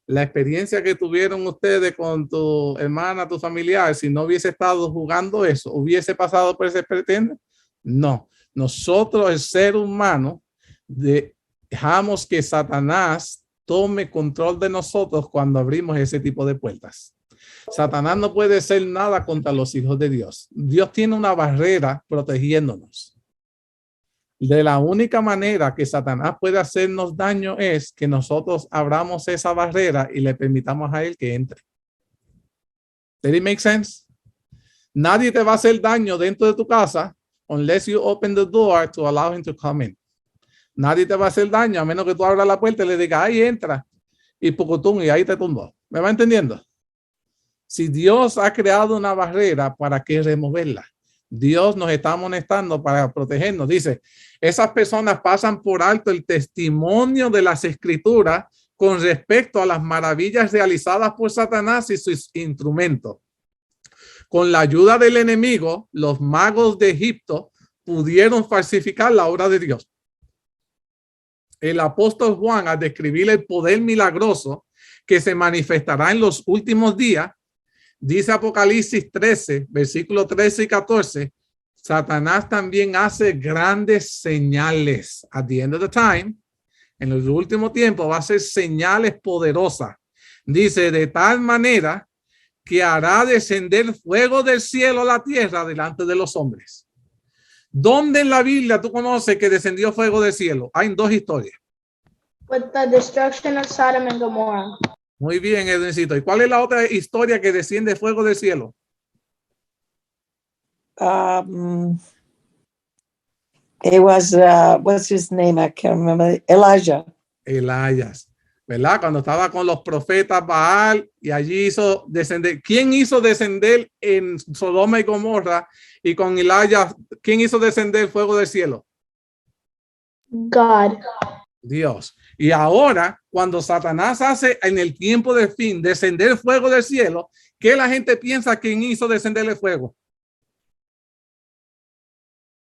La experiencia que tuvieron ustedes con tu hermana, tu familiar, si no hubiese estado jugando eso, ¿hubiese pasado por ese pretende? No. Nosotros, el ser humano, dejamos que Satanás tome control de nosotros cuando abrimos ese tipo de puertas. Satanás no puede hacer nada contra los hijos de Dios. Dios tiene una barrera protegiéndonos. De la única manera que Satanás puede hacernos daño es que nosotros abramos esa barrera y le permitamos a él que entre. ¿Does it make sense? Nadie te va a hacer daño dentro de tu casa unless you open the door to allow him to come in. Nadie te va a hacer daño a menos que tú abras la puerta y le digas, ahí entra, y pucutum, y ahí te tumbó. ¿Me va entendiendo? Si Dios ha creado una barrera, ¿para qué removerla? Dios nos está amonestando para protegernos. Dice, esas personas pasan por alto el testimonio de las escrituras con respecto a las maravillas realizadas por Satanás y sus instrumentos. Con la ayuda del enemigo, los magos de Egipto pudieron falsificar la obra de Dios. El apóstol Juan, al describir el poder milagroso que se manifestará en los últimos días, dice Apocalipsis 13, versículos 13 y 14, Satanás también hace grandes señales. At the end of the time, en los últimos tiempos, va a hacer señales poderosas. Dice, de tal manera que hará descender fuego del cielo a la tierra delante de los hombres. ¿Dónde en la Biblia tú conoces que descendió fuego del cielo? Hay dos historias. With the destruction of Sodom and Gomorrah. Muy bien, Edwincito. ¿Y cuál es la otra historia que desciende fuego del cielo? It was, what's his name? I can't remember. Elijah. Elías, ¿verdad? Cuando estaba con los profetas Baal y allí hizo descender. ¿Quién hizo descender en Sodoma y Gomorra? Y con Elías, ¿quién hizo descender fuego del cielo? God. Dios. Y ahora, cuando Satanás hace en el tiempo del fin descender fuego del cielo, ¿qué la gente piensa quién hizo descender el fuego?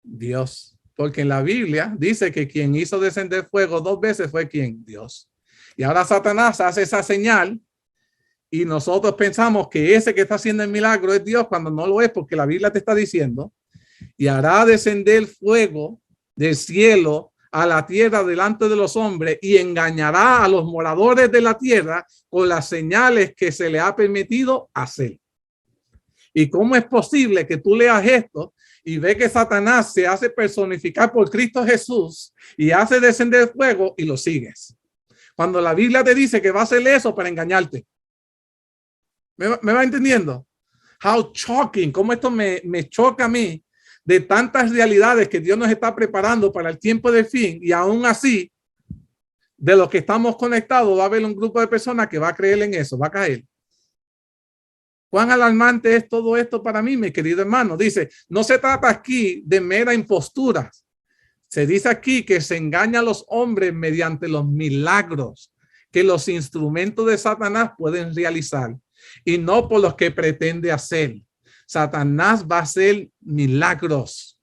Dios. Porque en la Biblia dice que quien hizo descender fuego 2 veces fue ¿quién? Dios. Y ahora Satanás hace esa señal y nosotros pensamos que ese que está haciendo el milagro es Dios cuando no lo es, porque la Biblia te está diciendo y hará descender fuego del cielo a la tierra delante de los hombres y engañará a los moradores de la tierra con las señales que se le ha permitido hacer. ¿Y cómo es posible que tú leas esto y ve que Satanás se hace personificar por Cristo Jesús y hace descender fuego y lo sigues? Cuando la Biblia te dice que va a hacer eso para engañarte. ¿Me va entendiendo? How shocking, cómo esto me choca a mí de tantas realidades que Dios nos está preparando para el tiempo del fin, y aún así, de los que estamos conectados, va a haber un grupo de personas que va a creer en eso, va a caer. ¿Cuán alarmante es todo esto para mí, mi querido hermano? Dice, no se trata aquí de mera impostura. Se dice aquí que se engaña a los hombres mediante los milagros que los instrumentos de Satanás pueden realizar y no por los que pretende hacer. Satanás va a hacer milagros,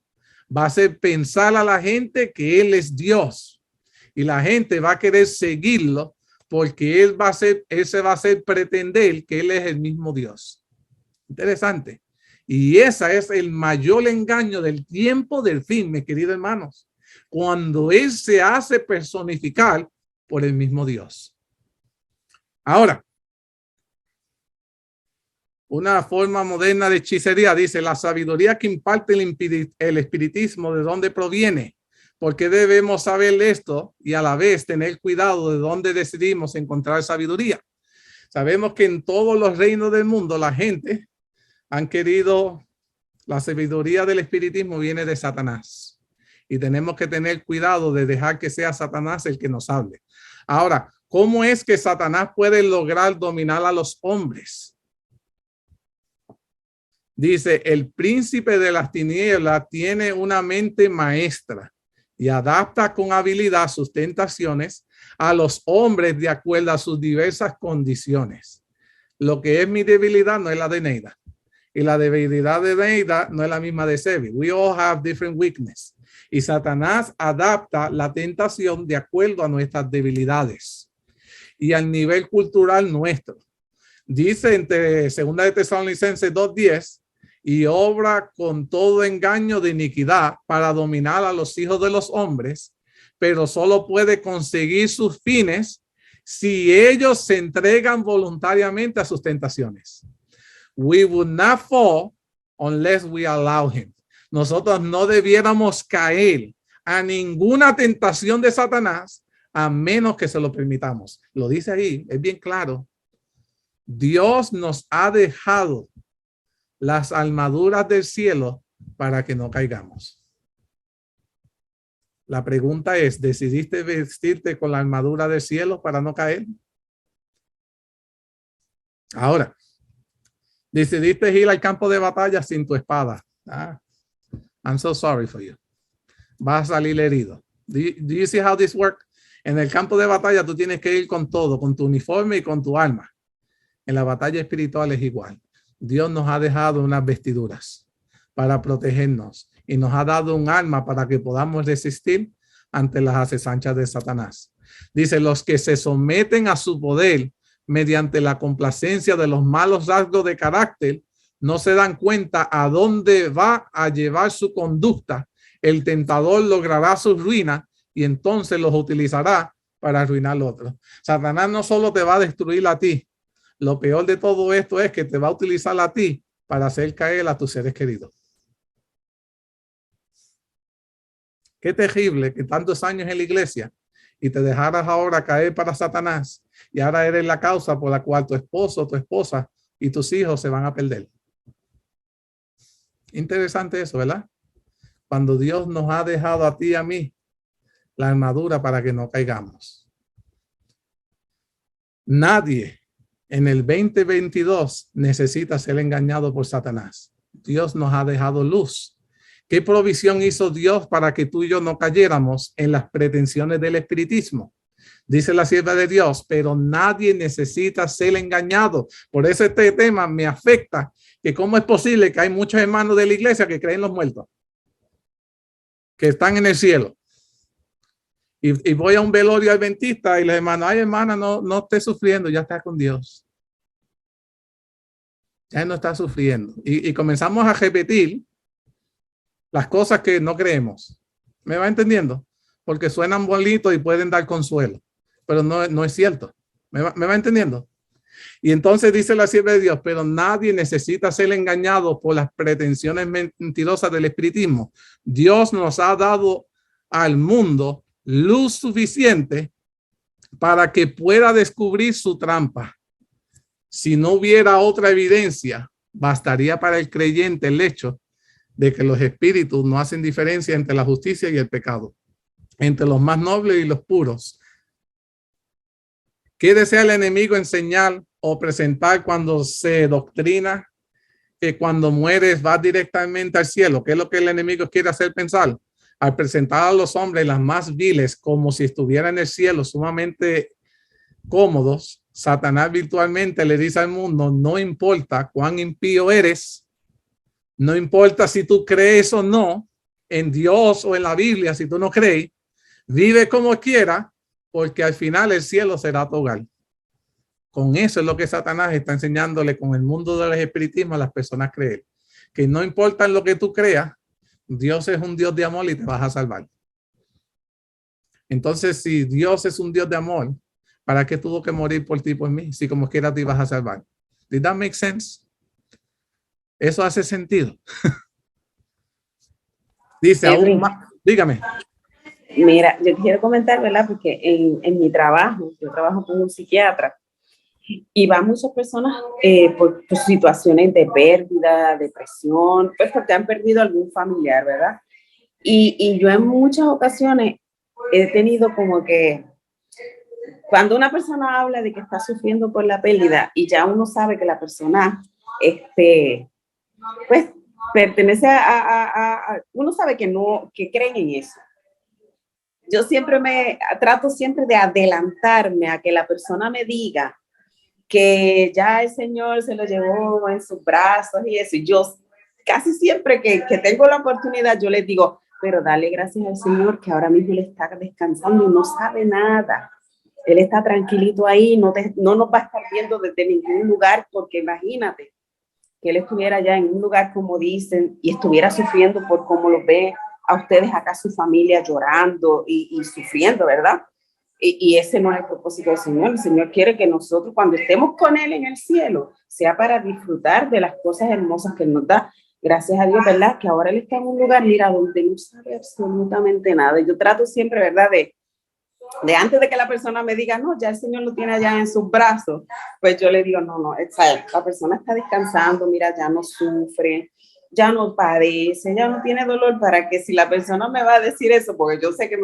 va a hacer pensar a la gente que él es Dios y la gente va a querer seguirlo porque él se va a hacer pretender que él es el mismo Dios. Interesante. Y ese es el mayor engaño del tiempo del fin, mis queridos hermanos, cuando él se hace personificar por el mismo Dios. Ahora, una forma moderna de hechicería dice la sabiduría que imparte el espiritismo, ¿de dónde proviene? ¿Por qué debemos saber esto y a la vez tener cuidado de dónde decidimos encontrar sabiduría? Sabemos que en todos los reinos del mundo la gente han querido, la sabiduría del espiritismo viene de Satanás y tenemos que tener cuidado de dejar que sea Satanás el que nos hable. Ahora, ¿cómo es que Satanás puede lograr dominar a los hombres? Dice, el príncipe de las tinieblas tiene una mente maestra y adapta con habilidad sus tentaciones a los hombres de acuerdo a sus diversas condiciones. Lo que es mi debilidad no es la de Neida. Y la debilidad de Neida no es la misma de Sebi. We all have different weakness. Y Satanás adapta la tentación de acuerdo a nuestras debilidades y al nivel cultural nuestro. Dice entre 2 de Tesalonicenses 2:10, y obra con todo engaño de iniquidad para dominar a los hijos de los hombres, pero solo puede conseguir sus fines si ellos se entregan voluntariamente a sus tentaciones. We would not fall unless we allow him. Nosotros no debiéramos caer a ninguna tentación de Satanás a menos que se lo permitamos. Lo dice ahí, es bien claro. Dios nos ha dejado las armaduras del cielo para que no caigamos. La pregunta es, ¿decidiste vestirte con la armadura del cielo para no caer? Ahora, decidiste ir al campo de batalla sin tu espada. I'm so sorry for you. Vas a salir herido. Do you see how this works? En el campo de batalla tú tienes que ir con todo, con tu uniforme y con tu arma. En la batalla espiritual es igual. Dios nos ha dejado unas vestiduras para protegernos y nos ha dado un arma para que podamos resistir ante las acechanzas de Satanás. Dice, los que se someten a su poder mediante la complacencia de los malos rasgos de carácter no se dan cuenta a dónde va a llevar su conducta. El tentador logrará su ruina y entonces los utilizará para arruinar al otro. Satanás no solo te va a destruir a ti, lo peor de todo esto es que te va a utilizar a ti para hacer caer a tus seres queridos. Qué terrible que tantos años en la iglesia y te dejaras ahora caer para Satanás y ahora eres la causa por la cual tu esposo, tu esposa y tus hijos se van a perder. Interesante eso, ¿verdad? Cuando Dios nos ha dejado a ti y a mí la armadura para que no caigamos. Nadie en el 2022 necesita ser engañado por Satanás. Dios nos ha dejado luz. ¿Qué provisión hizo Dios para que tú y yo no cayéramos en las pretensiones del espiritismo? Dice la sierva de Dios, pero nadie necesita ser engañado. Por eso este tema me afecta, que cómo es posible que hay muchos hermanos de la iglesia que creen los muertos, que están en el cielo. Y voy a un velorio adventista y les hermano, ay hermana, no esté sufriendo, ya está con Dios. Ya no está sufriendo. Y comenzamos a repetir las cosas que no creemos. ¿Me va entendiendo? Porque suenan bonitos y pueden dar consuelo, pero no es cierto. ¿Me va entendiendo? Y entonces dice la sierva de Dios, pero nadie necesita ser engañado por las pretensiones mentirosas del espiritismo. Dios nos ha dado al mundo luz suficiente para que pueda descubrir su trampa. Si no hubiera otra evidencia, bastaría para el creyente el hecho de que los espíritus no hacen diferencia entre la justicia y el pecado, entre los más nobles y los puros. ¿Qué desea el enemigo enseñar o presentar cuando se doctrina que cuando mueres vas directamente al cielo? ¿Qué es lo que el enemigo quiere hacer pensar? Al presentar a los hombres las más viles como si estuvieran en el cielo sumamente cómodos, Satanás virtualmente le dice al mundo, no importa cuán impío eres, no importa si tú crees o no en Dios o en la Biblia, si tú no crees, vive como quiera, porque al final el cielo será tu hogar. Con eso es lo que Satanás está enseñándole con el mundo del espiritismo a las personas creer. Que no importa en lo que tú creas, Dios es un Dios de amor y te vas a salvar. Entonces, si Dios es un Dios de amor, ¿para qué tuvo que morir por ti y por mí? Si como quiera te ibas a salvar. Did that make sense? Eso hace sentido. Dice aún más. Dígame. Mira, yo quiero comentar, ¿verdad? Porque en mi trabajo, yo trabajo con un psiquiatra y van muchas personas por situaciones de pérdida, depresión, pues porque han perdido algún familiar, ¿verdad? Y yo en muchas ocasiones he tenido como que cuando una persona habla de que está sufriendo por la pérdida y ya uno sabe que la persona, pues pertenece uno sabe que creen en eso. Yo trato siempre de adelantarme a que la persona me diga que ya el Señor se lo llevó en sus brazos y eso. Y yo casi siempre que tengo la oportunidad, yo les digo, pero dale gracias al Señor que ahora mismo Él está descansando y no sabe nada. Él está tranquilito ahí, no nos va a estar viendo desde ningún lugar, porque imagínate que Él estuviera ya en un lugar como dicen y estuviera sufriendo por cómo lo ve a ustedes acá, su familia llorando y sufriendo, ¿verdad? Y ese no es el propósito del Señor. El Señor quiere que nosotros cuando estemos con Él en el cielo sea para disfrutar de las cosas hermosas que Él nos da. Gracias a Dios, ¿verdad? Que ahora Él está en un lugar, mira, donde no sabe absolutamente nada. Yo trato siempre, ¿verdad? De antes de que la persona me diga, no, ya el Señor lo tiene allá en sus brazos, pues yo le digo, no, la persona está descansando, mira, ya no sufre, ya no padece, ya no tiene dolor, para que si la persona me va a decir eso, porque yo sé que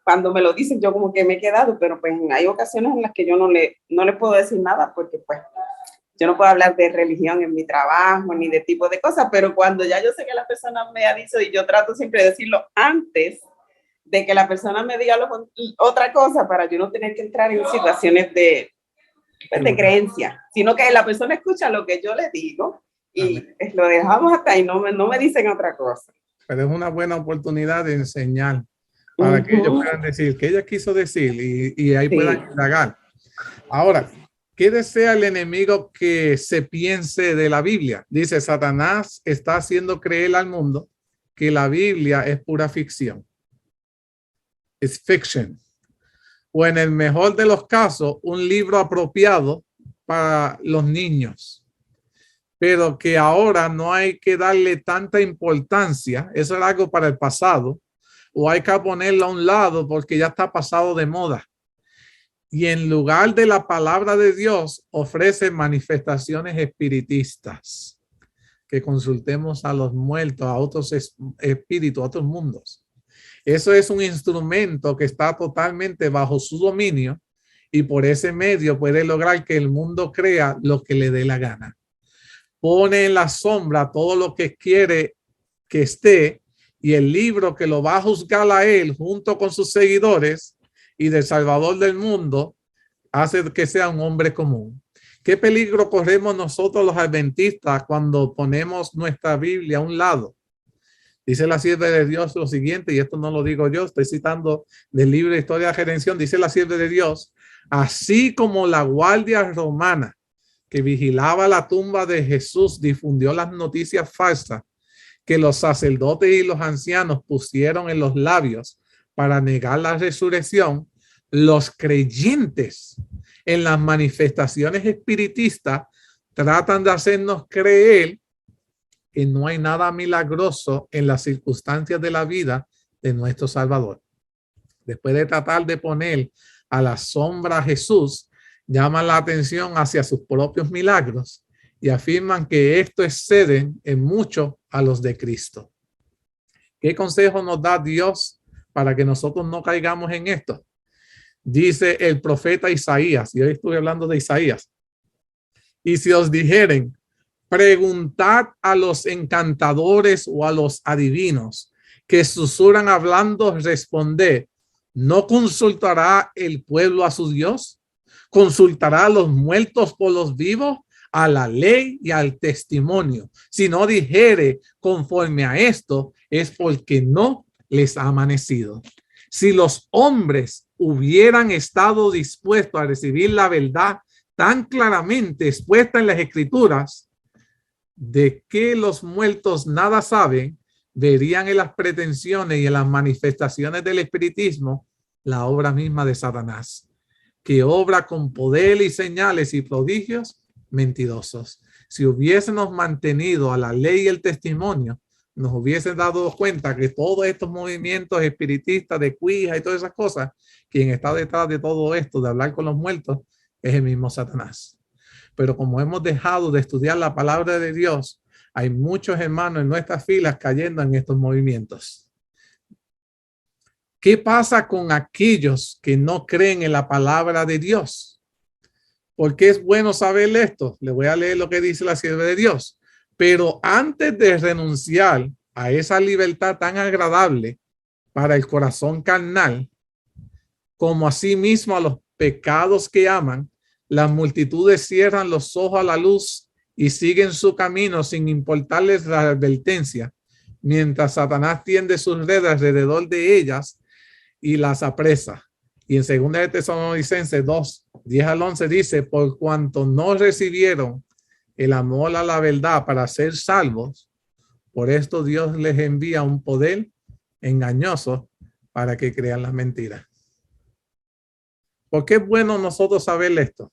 cuando me lo dicen, yo como que me he quedado, pero pues hay ocasiones en las que yo no le puedo decir nada, porque pues yo no puedo hablar de religión en mi trabajo ni de tipo de cosas, pero cuando ya yo sé que la persona me ha dicho, y yo trato siempre de decirlo antes de que la persona me diga otra cosa, para yo no tener que entrar en situaciones de creencia, sino que la persona escucha lo que yo le digo y lo dejamos hasta ahí, no me dicen otra cosa. Pero es una buena oportunidad de enseñar para que ellos puedan decir qué ella quiso decir y ahí puedan indagar. Ahora, ¿qué desea el enemigo que se piense de la Biblia? Dice, Satanás está haciendo creer al mundo que la Biblia es pura ficción. Es fiction. O en el mejor de los casos, un libro apropiado para los niños. Pero que ahora no hay que darle tanta importancia. Eso era algo para el pasado. O hay que ponerlo a un lado porque ya está pasado de moda. Y en lugar de la palabra de Dios, ofrece manifestaciones espiritistas. Que consultemos a los muertos, a otros espíritus, a otros mundos. Eso es un instrumento que está totalmente bajo su dominio y por ese medio puede lograr que el mundo crea lo que le dé la gana. Pone en la sombra todo lo que quiere que esté y el libro que lo va a juzgar a él junto con sus seguidores y del Salvador del mundo hace que sea un hombre común. ¿Qué peligro corremos nosotros los adventistas cuando ponemos nuestra Biblia a un lado? Dice la sierva de Dios lo siguiente, y esto no lo digo yo, estoy citando del libro de Historia de la Redención. Dice la sierva de Dios, así como la guardia romana que vigilaba la tumba de Jesús difundió las noticias falsas que los sacerdotes y los ancianos pusieron en los labios para negar la resurrección, los creyentes en las manifestaciones espiritistas tratan de hacernos creer que no hay nada milagroso en las circunstancias de la vida de nuestro Salvador. Después de tratar de poner a la sombra a Jesús, llaman la atención hacia sus propios milagros y afirman que esto exceden en mucho a los de Cristo. ¿Qué consejo nos da Dios para que nosotros no caigamos en esto? Dice el profeta Isaías, y hoy estuve hablando de Isaías, y si os dijeren, preguntad a los encantadores o a los adivinos que susurran hablando, responded, ¿no consultará el pueblo a su Dios? ¿Consultará a los muertos por los vivos? A la ley y al testimonio. Si no dijere conforme a esto, es porque no les ha amanecido. Si los hombres hubieran estado dispuestos a recibir la verdad tan claramente expuesta en las Escrituras, de que los muertos nada saben, verían en las pretensiones y en las manifestaciones del espiritismo la obra misma de Satanás, que obra con poder y señales y prodigios mentirosos. Si hubiésemos mantenido a la ley y el testimonio, nos hubiesen dado cuenta que todos estos movimientos espiritistas de cuija y todas esas cosas, quien está detrás de todo esto, de hablar con los muertos, es el mismo Satanás. Pero como hemos dejado de estudiar la palabra de Dios, hay muchos hermanos en nuestras filas cayendo en estos movimientos. ¿Qué pasa con aquellos que no creen en la palabra de Dios? ¿Por qué es bueno saber esto? Le voy a leer lo que dice la sierva de Dios. Pero antes de renunciar a esa libertad tan agradable para el corazón carnal, como asimismo a los pecados que aman, las multitudes cierran los ojos a la luz y siguen su camino sin importarles la advertencia, mientras Satanás tiende sus redes alrededor de ellas y las apresa. Y en 2 de Tesalonicenses 2, 10 al 11 dice, por cuanto no recibieron el amor a la verdad para ser salvos, por esto Dios les envía un poder engañoso para que crean las mentiras. ¿Por qué es bueno nosotros saber esto?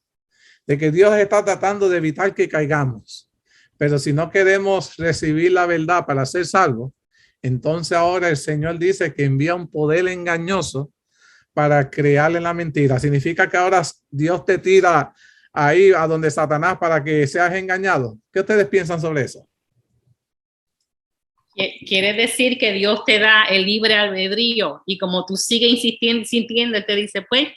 De que Dios está tratando de evitar que caigamos. Pero si no queremos recibir la verdad para ser salvos, entonces ahora el Señor dice que envía un poder engañoso para crearle la mentira. Significa que ahora Dios te tira ahí a donde Satanás para que seas engañado. ¿Qué ustedes piensan sobre eso? Quiere decir que Dios te da el libre albedrío y como tú sigues insistiendo, te dice, pues,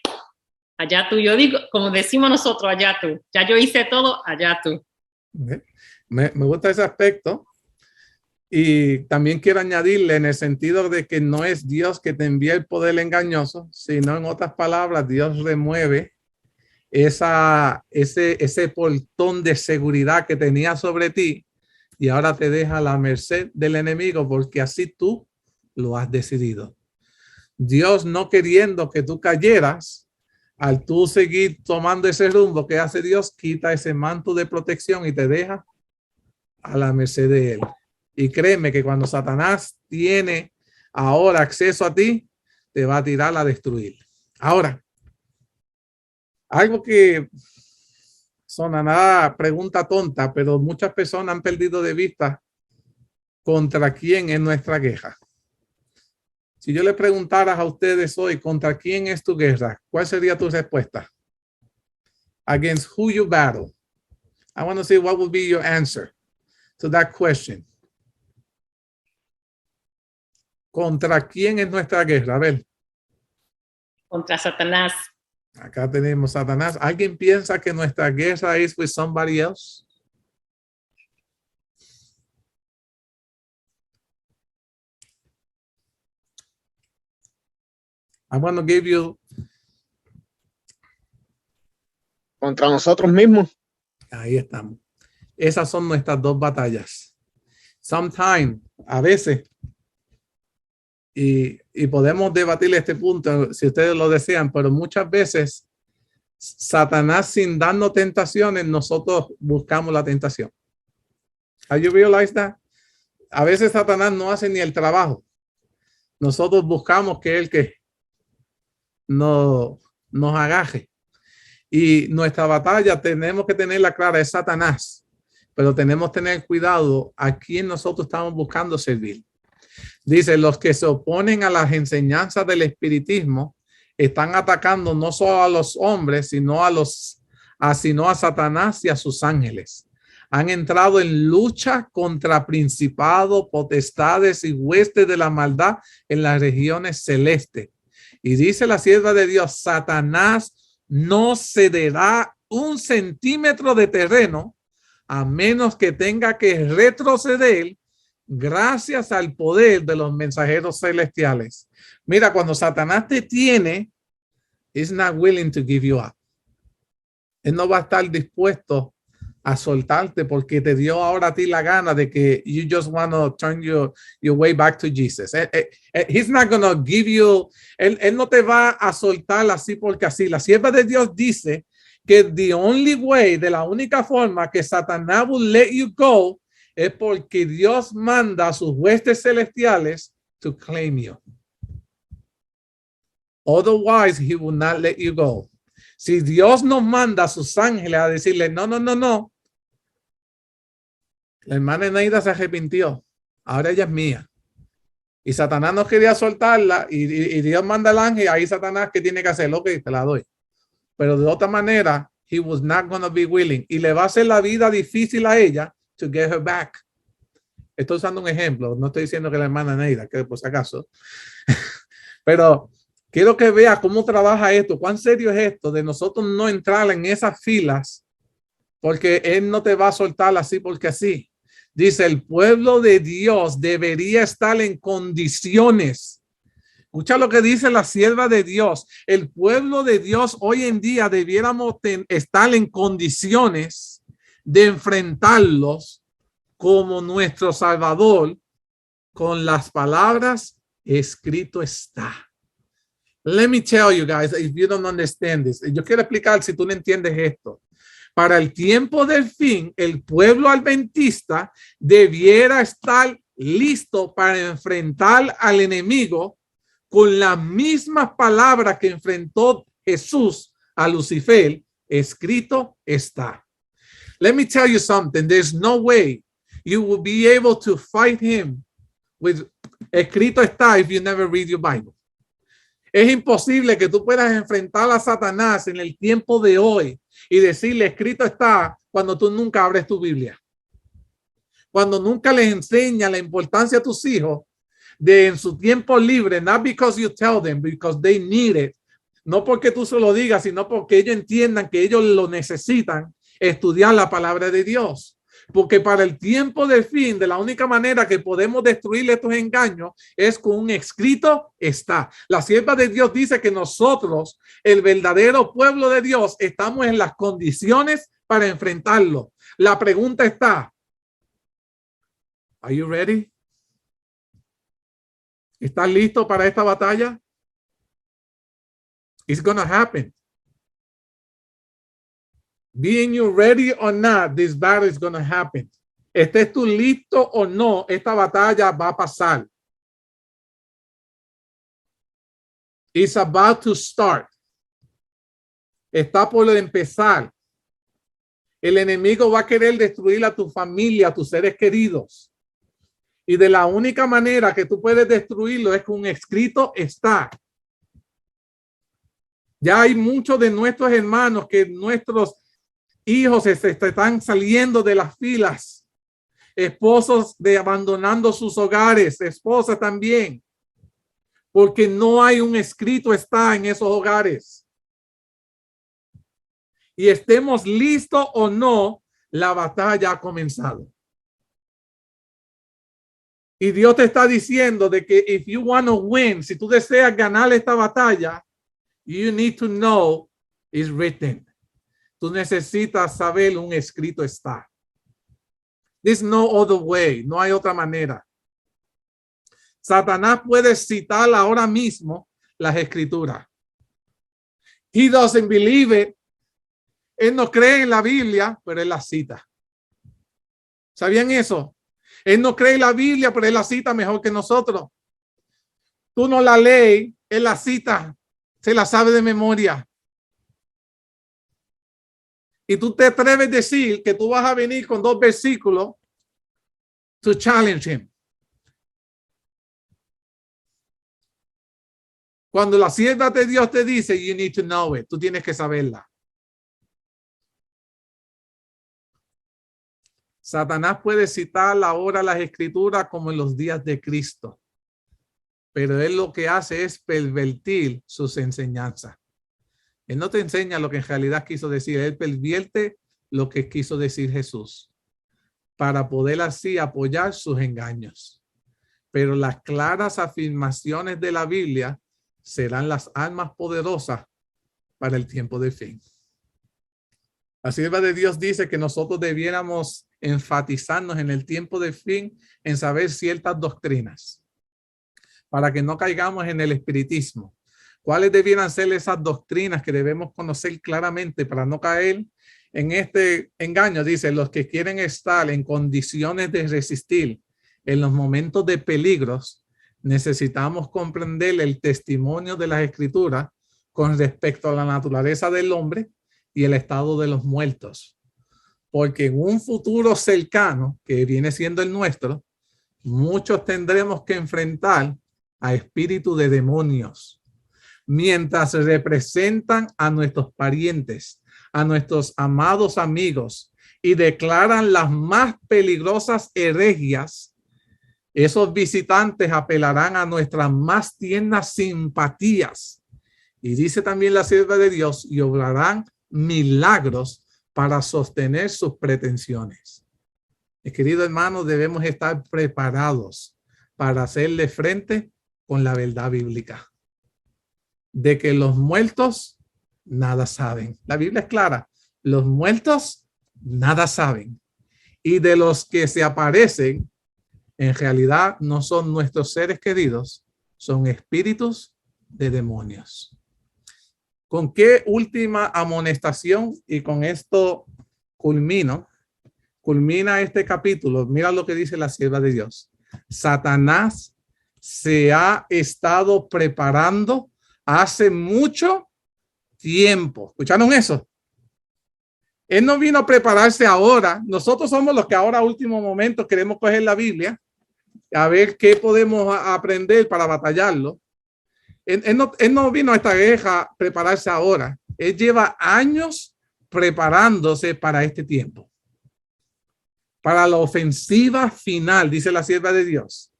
Allá tú, yo digo, como decimos nosotros, allá tú. Ya yo hice todo, allá tú. Me gusta ese aspecto. Y también quiero añadirle en el sentido de que no es Dios que te envía el poder engañoso, sino en otras palabras, Dios remueve ese portón de seguridad que tenía sobre ti y ahora te deja a la merced del enemigo porque así tú lo has decidido. Dios no queriendo que tú cayeras, al tú seguir tomando ese rumbo que hace Dios, quita ese manto de protección y te deja a la merced de él. Y créeme que cuando Satanás tiene ahora acceso a ti, te va a tirar a destruir. Ahora, algo que sonará pregunta tonta, pero muchas personas han perdido de vista contra quién es nuestra guerra. Si yo le preguntara a ustedes hoy, ¿contra quién es tu guerra? ¿Cuál sería tu respuesta? Against who you battle. I want to see what would be your answer to that question. ¿Contra quién es nuestra guerra? A ver. Contra Satanás. Acá tenemos Satanás. ¿Alguien piensa que nuestra guerra es with somebody else? I want to give you. Contra nosotros mismos. Ahí estamos. Esas son nuestras dos batallas. Sometimes, a veces, y podemos debatir este punto si ustedes lo desean, pero muchas veces Satanás, sin darnos tentaciones, nosotros buscamos la tentación. Have you realized that? A veces Satanás no hace ni el trabajo. Nosotros buscamos que él que nos agaje. Y nuestra batalla tenemos que tenerla clara, es Satanás. Pero tenemos que tener cuidado a quién nosotros estamos buscando servir. Dice, los que se oponen a las enseñanzas del espiritismo están atacando no solo a los hombres, sino a Satanás y a sus ángeles. Han entrado en lucha contra principados, potestades y huestes de la maldad en las regiones celestes. Y dice la sierva de Dios, Satanás no cederá 1 centímetro de terreno a menos que tenga que retroceder gracias al poder de los mensajeros celestiales. Mira, cuando Satanás te tiene, he's not willing to give you up. Él no va a estar dispuesto a soltarte porque te dio ahora a ti la gana de que you just want to turn your way back to Jesus. He's not going to give you, él no te va a soltar así porque así. La sierva de Dios dice que the only way, de la única forma que Satanás will let you go es porque Dios manda a sus huestes celestiales to claim you. Otherwise, he will not let you go. Si Dios nos manda a sus ángeles a decirle, no. La hermana Eneida se arrepintió. Ahora ella es mía. Y Satanás no quería soltarla y Dios manda al ángel. Ahí Satanás, ¿qué tiene que hacer? Lo que te la doy. Pero de otra manera, he was not going to be willing. Y le va a hacer la vida difícil a ella to get her back. Estoy usando un ejemplo. No estoy diciendo que la hermana Neida, que por si acaso. Pero quiero que vea cómo trabaja esto. Cuán serio es esto de nosotros no entrar en esas filas porque él no te va a soltar así porque así. Dice, el pueblo de Dios debería estar en condiciones. Escucha lo que dice la sierva de Dios. El pueblo de Dios hoy en día debiéramos estar en condiciones de enfrentarlos como nuestro Salvador con las palabras escrito está. Let me tell you guys, if you don't understand this. Yo quiero explicar si tú no entiendes esto. Para el tiempo del fin, el pueblo adventista debiera estar listo para enfrentar al enemigo con las mismas palabras que enfrentó Jesús a Lucifer. Escrito está. Let me tell you something. There's no way you will be able to fight him with escrito está if you never read your Bible. Es imposible que tú puedas enfrentar a Satanás en el tiempo de hoy y decirle escrito está cuando tú nunca abres tu Biblia. Cuando nunca les enseñas la importancia a tus hijos de en su tiempo libre, not because you tell them, because they need it, No porque tú se lo digas, sino porque ellos entiendan que ellos lo necesitan, estudiar la palabra de Dios. Porque para el tiempo del fin, de la única manera que podemos destruir estos engaños es con un escrito está. La sierva de Dios dice que nosotros, el verdadero pueblo de Dios, estamos en las condiciones para enfrentarlo. La pregunta está, ¿are you ready? ¿Estás listo para esta batalla? It's going to happen. Being you ready or not, this battle is going to happen. Estés tú listo o no, esta batalla va a pasar. It's about to start. Está por empezar. El enemigo va a querer destruir a tu familia, a tus seres queridos. Y de la única manera que tú puedes destruirlo es con un escrito está. Ya hay muchos de nuestros hermanos que nuestros hijos se están saliendo de las filas. Esposos de abandonando sus hogares, esposas también. Porque no hay un escrito está en esos hogares. Y estemos listos o no, la batalla ha comenzado. Y Dios te está diciendo de que if you want to win, si tú deseas ganar esta batalla, you need to know it's written. Tú necesitas saber un escrito está. There's no other way. No hay otra manera. Satanás puede citar ahora mismo las escrituras. He doesn't believe it. Él no cree en la Biblia, pero él la cita. ¿Sabían eso? Él no cree en la Biblia, pero él la cita mejor que nosotros. Tú no la lees, él la cita. Se la sabe de memoria. Y tú te atreves a decir que tú vas a venir con 2 versículos to challenge him. Cuando la sierva de Dios te dice, you need to know it, tú tienes que saberla. Satanás puede citar ahora las escrituras como en los días de Cristo, pero él lo que hace es pervertir sus enseñanzas. Él no te enseña lo que en realidad quiso decir, él pervierte lo que quiso decir Jesús para poder así apoyar sus engaños. Pero las claras afirmaciones de la Biblia serán las armas poderosas para el tiempo del fin. La sierva de Dios dice que nosotros debiéramos enfatizarnos en el tiempo del fin en saber ciertas doctrinas para que no caigamos en el espiritismo. ¿Cuáles debieran ser esas doctrinas que debemos conocer claramente para no caer en este engaño? Dice, los que quieren estar en condiciones de resistir en los momentos de peligros, necesitamos comprender el testimonio de las escrituras con respecto a la naturaleza del hombre y el estado de los muertos. Porque en un futuro cercano, que viene siendo el nuestro, muchos tendremos que enfrentar a espíritus de demonios, mientras representan a nuestros parientes, a nuestros amados amigos y declaran las más peligrosas herejías. Esos visitantes apelarán a nuestras más tiernas simpatías. Y dice también la sierva de Dios, y obrarán milagros para sostener sus pretensiones. Queridos hermanos, debemos estar preparados para hacerle frente con la verdad bíblica de que los muertos nada saben. La Biblia es clara. Los muertos nada saben. Y de los que se aparecen, en realidad no son nuestros seres queridos, son espíritus de demonios. ¿Con qué última amonestación? Y con esto culmina este capítulo. Mira lo que dice la sierva de Dios. Satanás se ha estado preparando hace mucho tiempo. ¿Escucharon eso? Él no vino a prepararse ahora. Nosotros somos los que ahora a último momento queremos coger la Biblia a ver qué podemos aprender para batallarlo. Él no vino a esta guerra a prepararse ahora. Él lleva años preparándose para este tiempo. Para la ofensiva final, dice la sierva de Dios,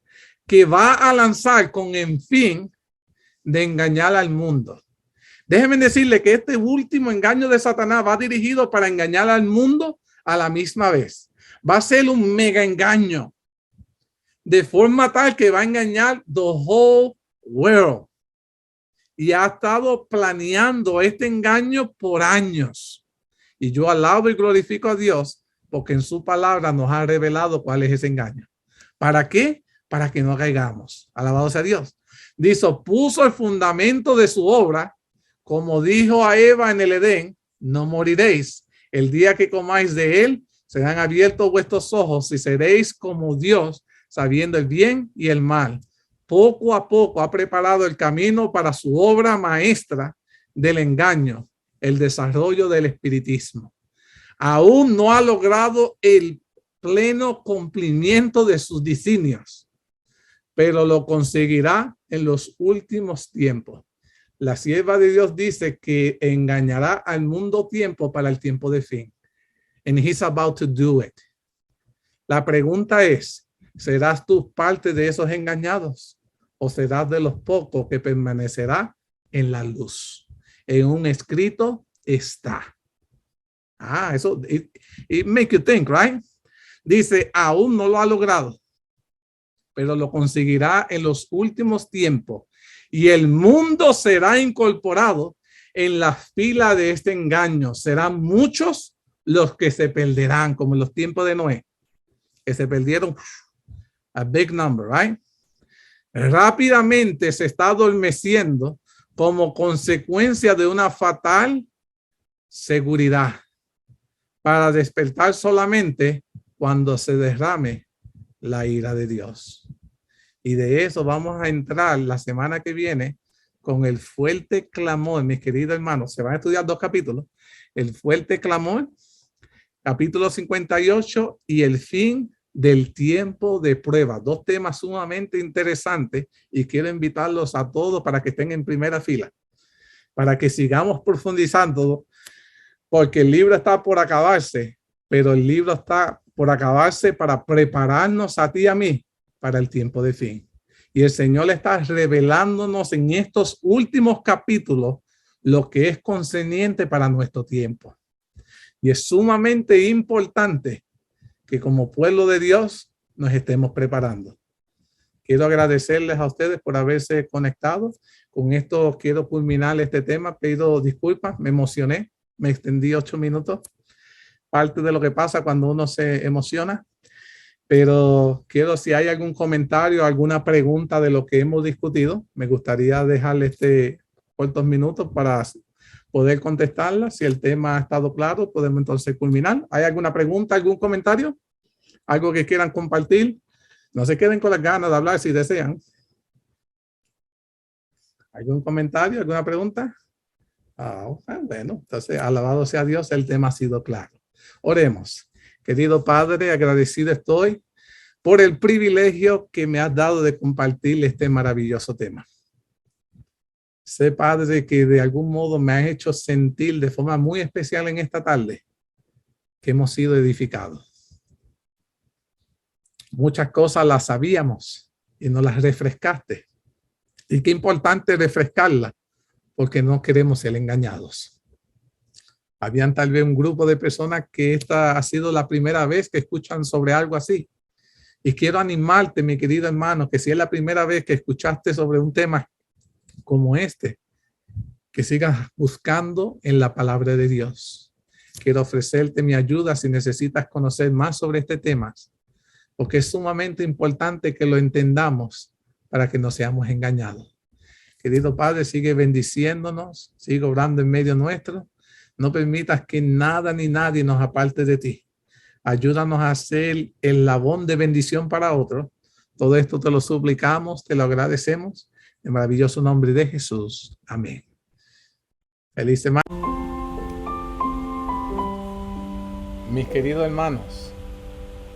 que va a lanzar con el fin de engañar al mundo. Déjenme decirle que este último engaño de Satanás va dirigido para engañar al mundo a la misma vez. Va a ser un mega engaño, de forma tal que va a engañar the whole world. Y ha estado planeando este engaño por años. Y yo alabo y glorifico a Dios porque en su palabra nos ha revelado cuál es ese engaño. ¿Para qué? Para que no caigamos. Alabado sea Dios. Dice, puso el fundamento de su obra, como dijo a Eva en el Edén, no moriréis. El día que comáis de él, serán abiertos vuestros ojos y seréis como Dios, sabiendo el bien y el mal. Poco a poco ha preparado el camino para su obra maestra del engaño, el desarrollo del espiritismo. Aún no ha logrado el pleno cumplimiento de sus designios, pero lo conseguirá en los últimos tiempos. La sierva de Dios dice que engañará al mundo tiempo para el tiempo de fin. And he's about to do it. La pregunta es, ¿serás tú parte de esos engañados o serás de los pocos que permanecerá en la luz? En un escrito está. Eso it make you think, right? Dice, aún no lo ha logrado, pero lo conseguirá en los últimos tiempos y el mundo será incorporado en la fila de este engaño. Serán muchos los que se perderán, como en los tiempos de Noé, que se perdieron a big number, right? Rápidamente se está adormeciendo como consecuencia de una fatal seguridad para despertar solamente cuando se derrame la ira de Dios. Y de eso vamos a entrar la semana que viene con el fuerte clamor, mis queridos hermanos. Se van a estudiar 2 capítulos. El fuerte clamor, capítulo 58, y el fin del tiempo de prueba. 2 temas sumamente interesantes y quiero invitarlos a todos para que estén en primera fila, para que sigamos profundizando, porque el libro está por acabarse, pero el libro está por acabarse para prepararnos a ti y a mí para el tiempo de fin. Y el Señor está revelándonos en estos últimos capítulos lo que es concerniente para nuestro tiempo. Y es sumamente importante que como pueblo de Dios nos estemos preparando. Quiero agradecerles a ustedes por haberse conectado. Con esto quiero culminar este tema. Pido disculpas, me emocioné, me extendí 8 minutos. Parte de lo que pasa cuando uno se emociona. Pero quiero, si hay algún comentario, alguna pregunta de lo que hemos discutido, me gustaría dejarle cortos minutos para poder contestarla. Si el tema ha estado claro, podemos entonces culminar. ¿Hay alguna pregunta, algún comentario? ¿Algo que quieran compartir? No se queden con las ganas de hablar si desean. ¿Algún comentario, alguna pregunta? Bueno, entonces, alabado sea Dios, el tema ha sido claro. Oremos. Querido Padre, agradecido estoy por el privilegio que me has dado de compartir este maravilloso tema. Sé, Padre, que de algún modo me has hecho sentir de forma muy especial en esta tarde que hemos sido edificados. Muchas cosas las sabíamos y nos las refrescaste. Y qué importante refrescarlas, porque no queremos ser engañados. Habían tal vez un grupo de personas que esta ha sido la primera vez que escuchan sobre algo así. Y quiero animarte, mi querido hermano, que si es la primera vez que escuchaste sobre un tema como este, que sigas buscando en la palabra de Dios. Quiero ofrecerte mi ayuda si necesitas conocer más sobre este tema, porque es sumamente importante que lo entendamos para que no seamos engañados. Querido Padre, sigue bendiciéndonos, sigue obrando en medio nuestro. No permitas que nada ni nadie nos aparte de ti. Ayúdanos a hacer el eslabón de bendición para otros. Todo esto te lo suplicamos, te lo agradecemos. En el maravilloso nombre de Jesús. Amén. Feliz semana. Mis queridos hermanos,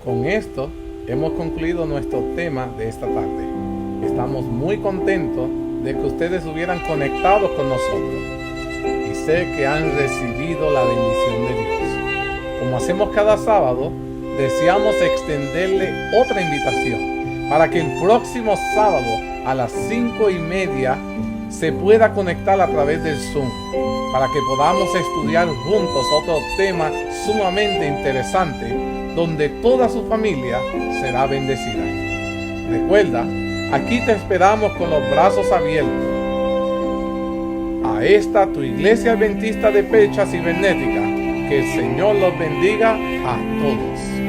con esto hemos concluido nuestro tema de esta tarde. Estamos muy contentos de que ustedes hubieran conectado con nosotros. Y sé que han recibido la bendición de Dios. Como hacemos cada sábado, deseamos extenderle otra invitación para que el próximo sábado a las 5:30 se pueda conectar a través del Zoom para que podamos estudiar juntos otro tema sumamente interesante donde toda su familia será bendecida. Recuerda, aquí te esperamos con los brazos abiertos. A esta tu iglesia adventista de Pecha Cibernética, que el Señor los bendiga a todos.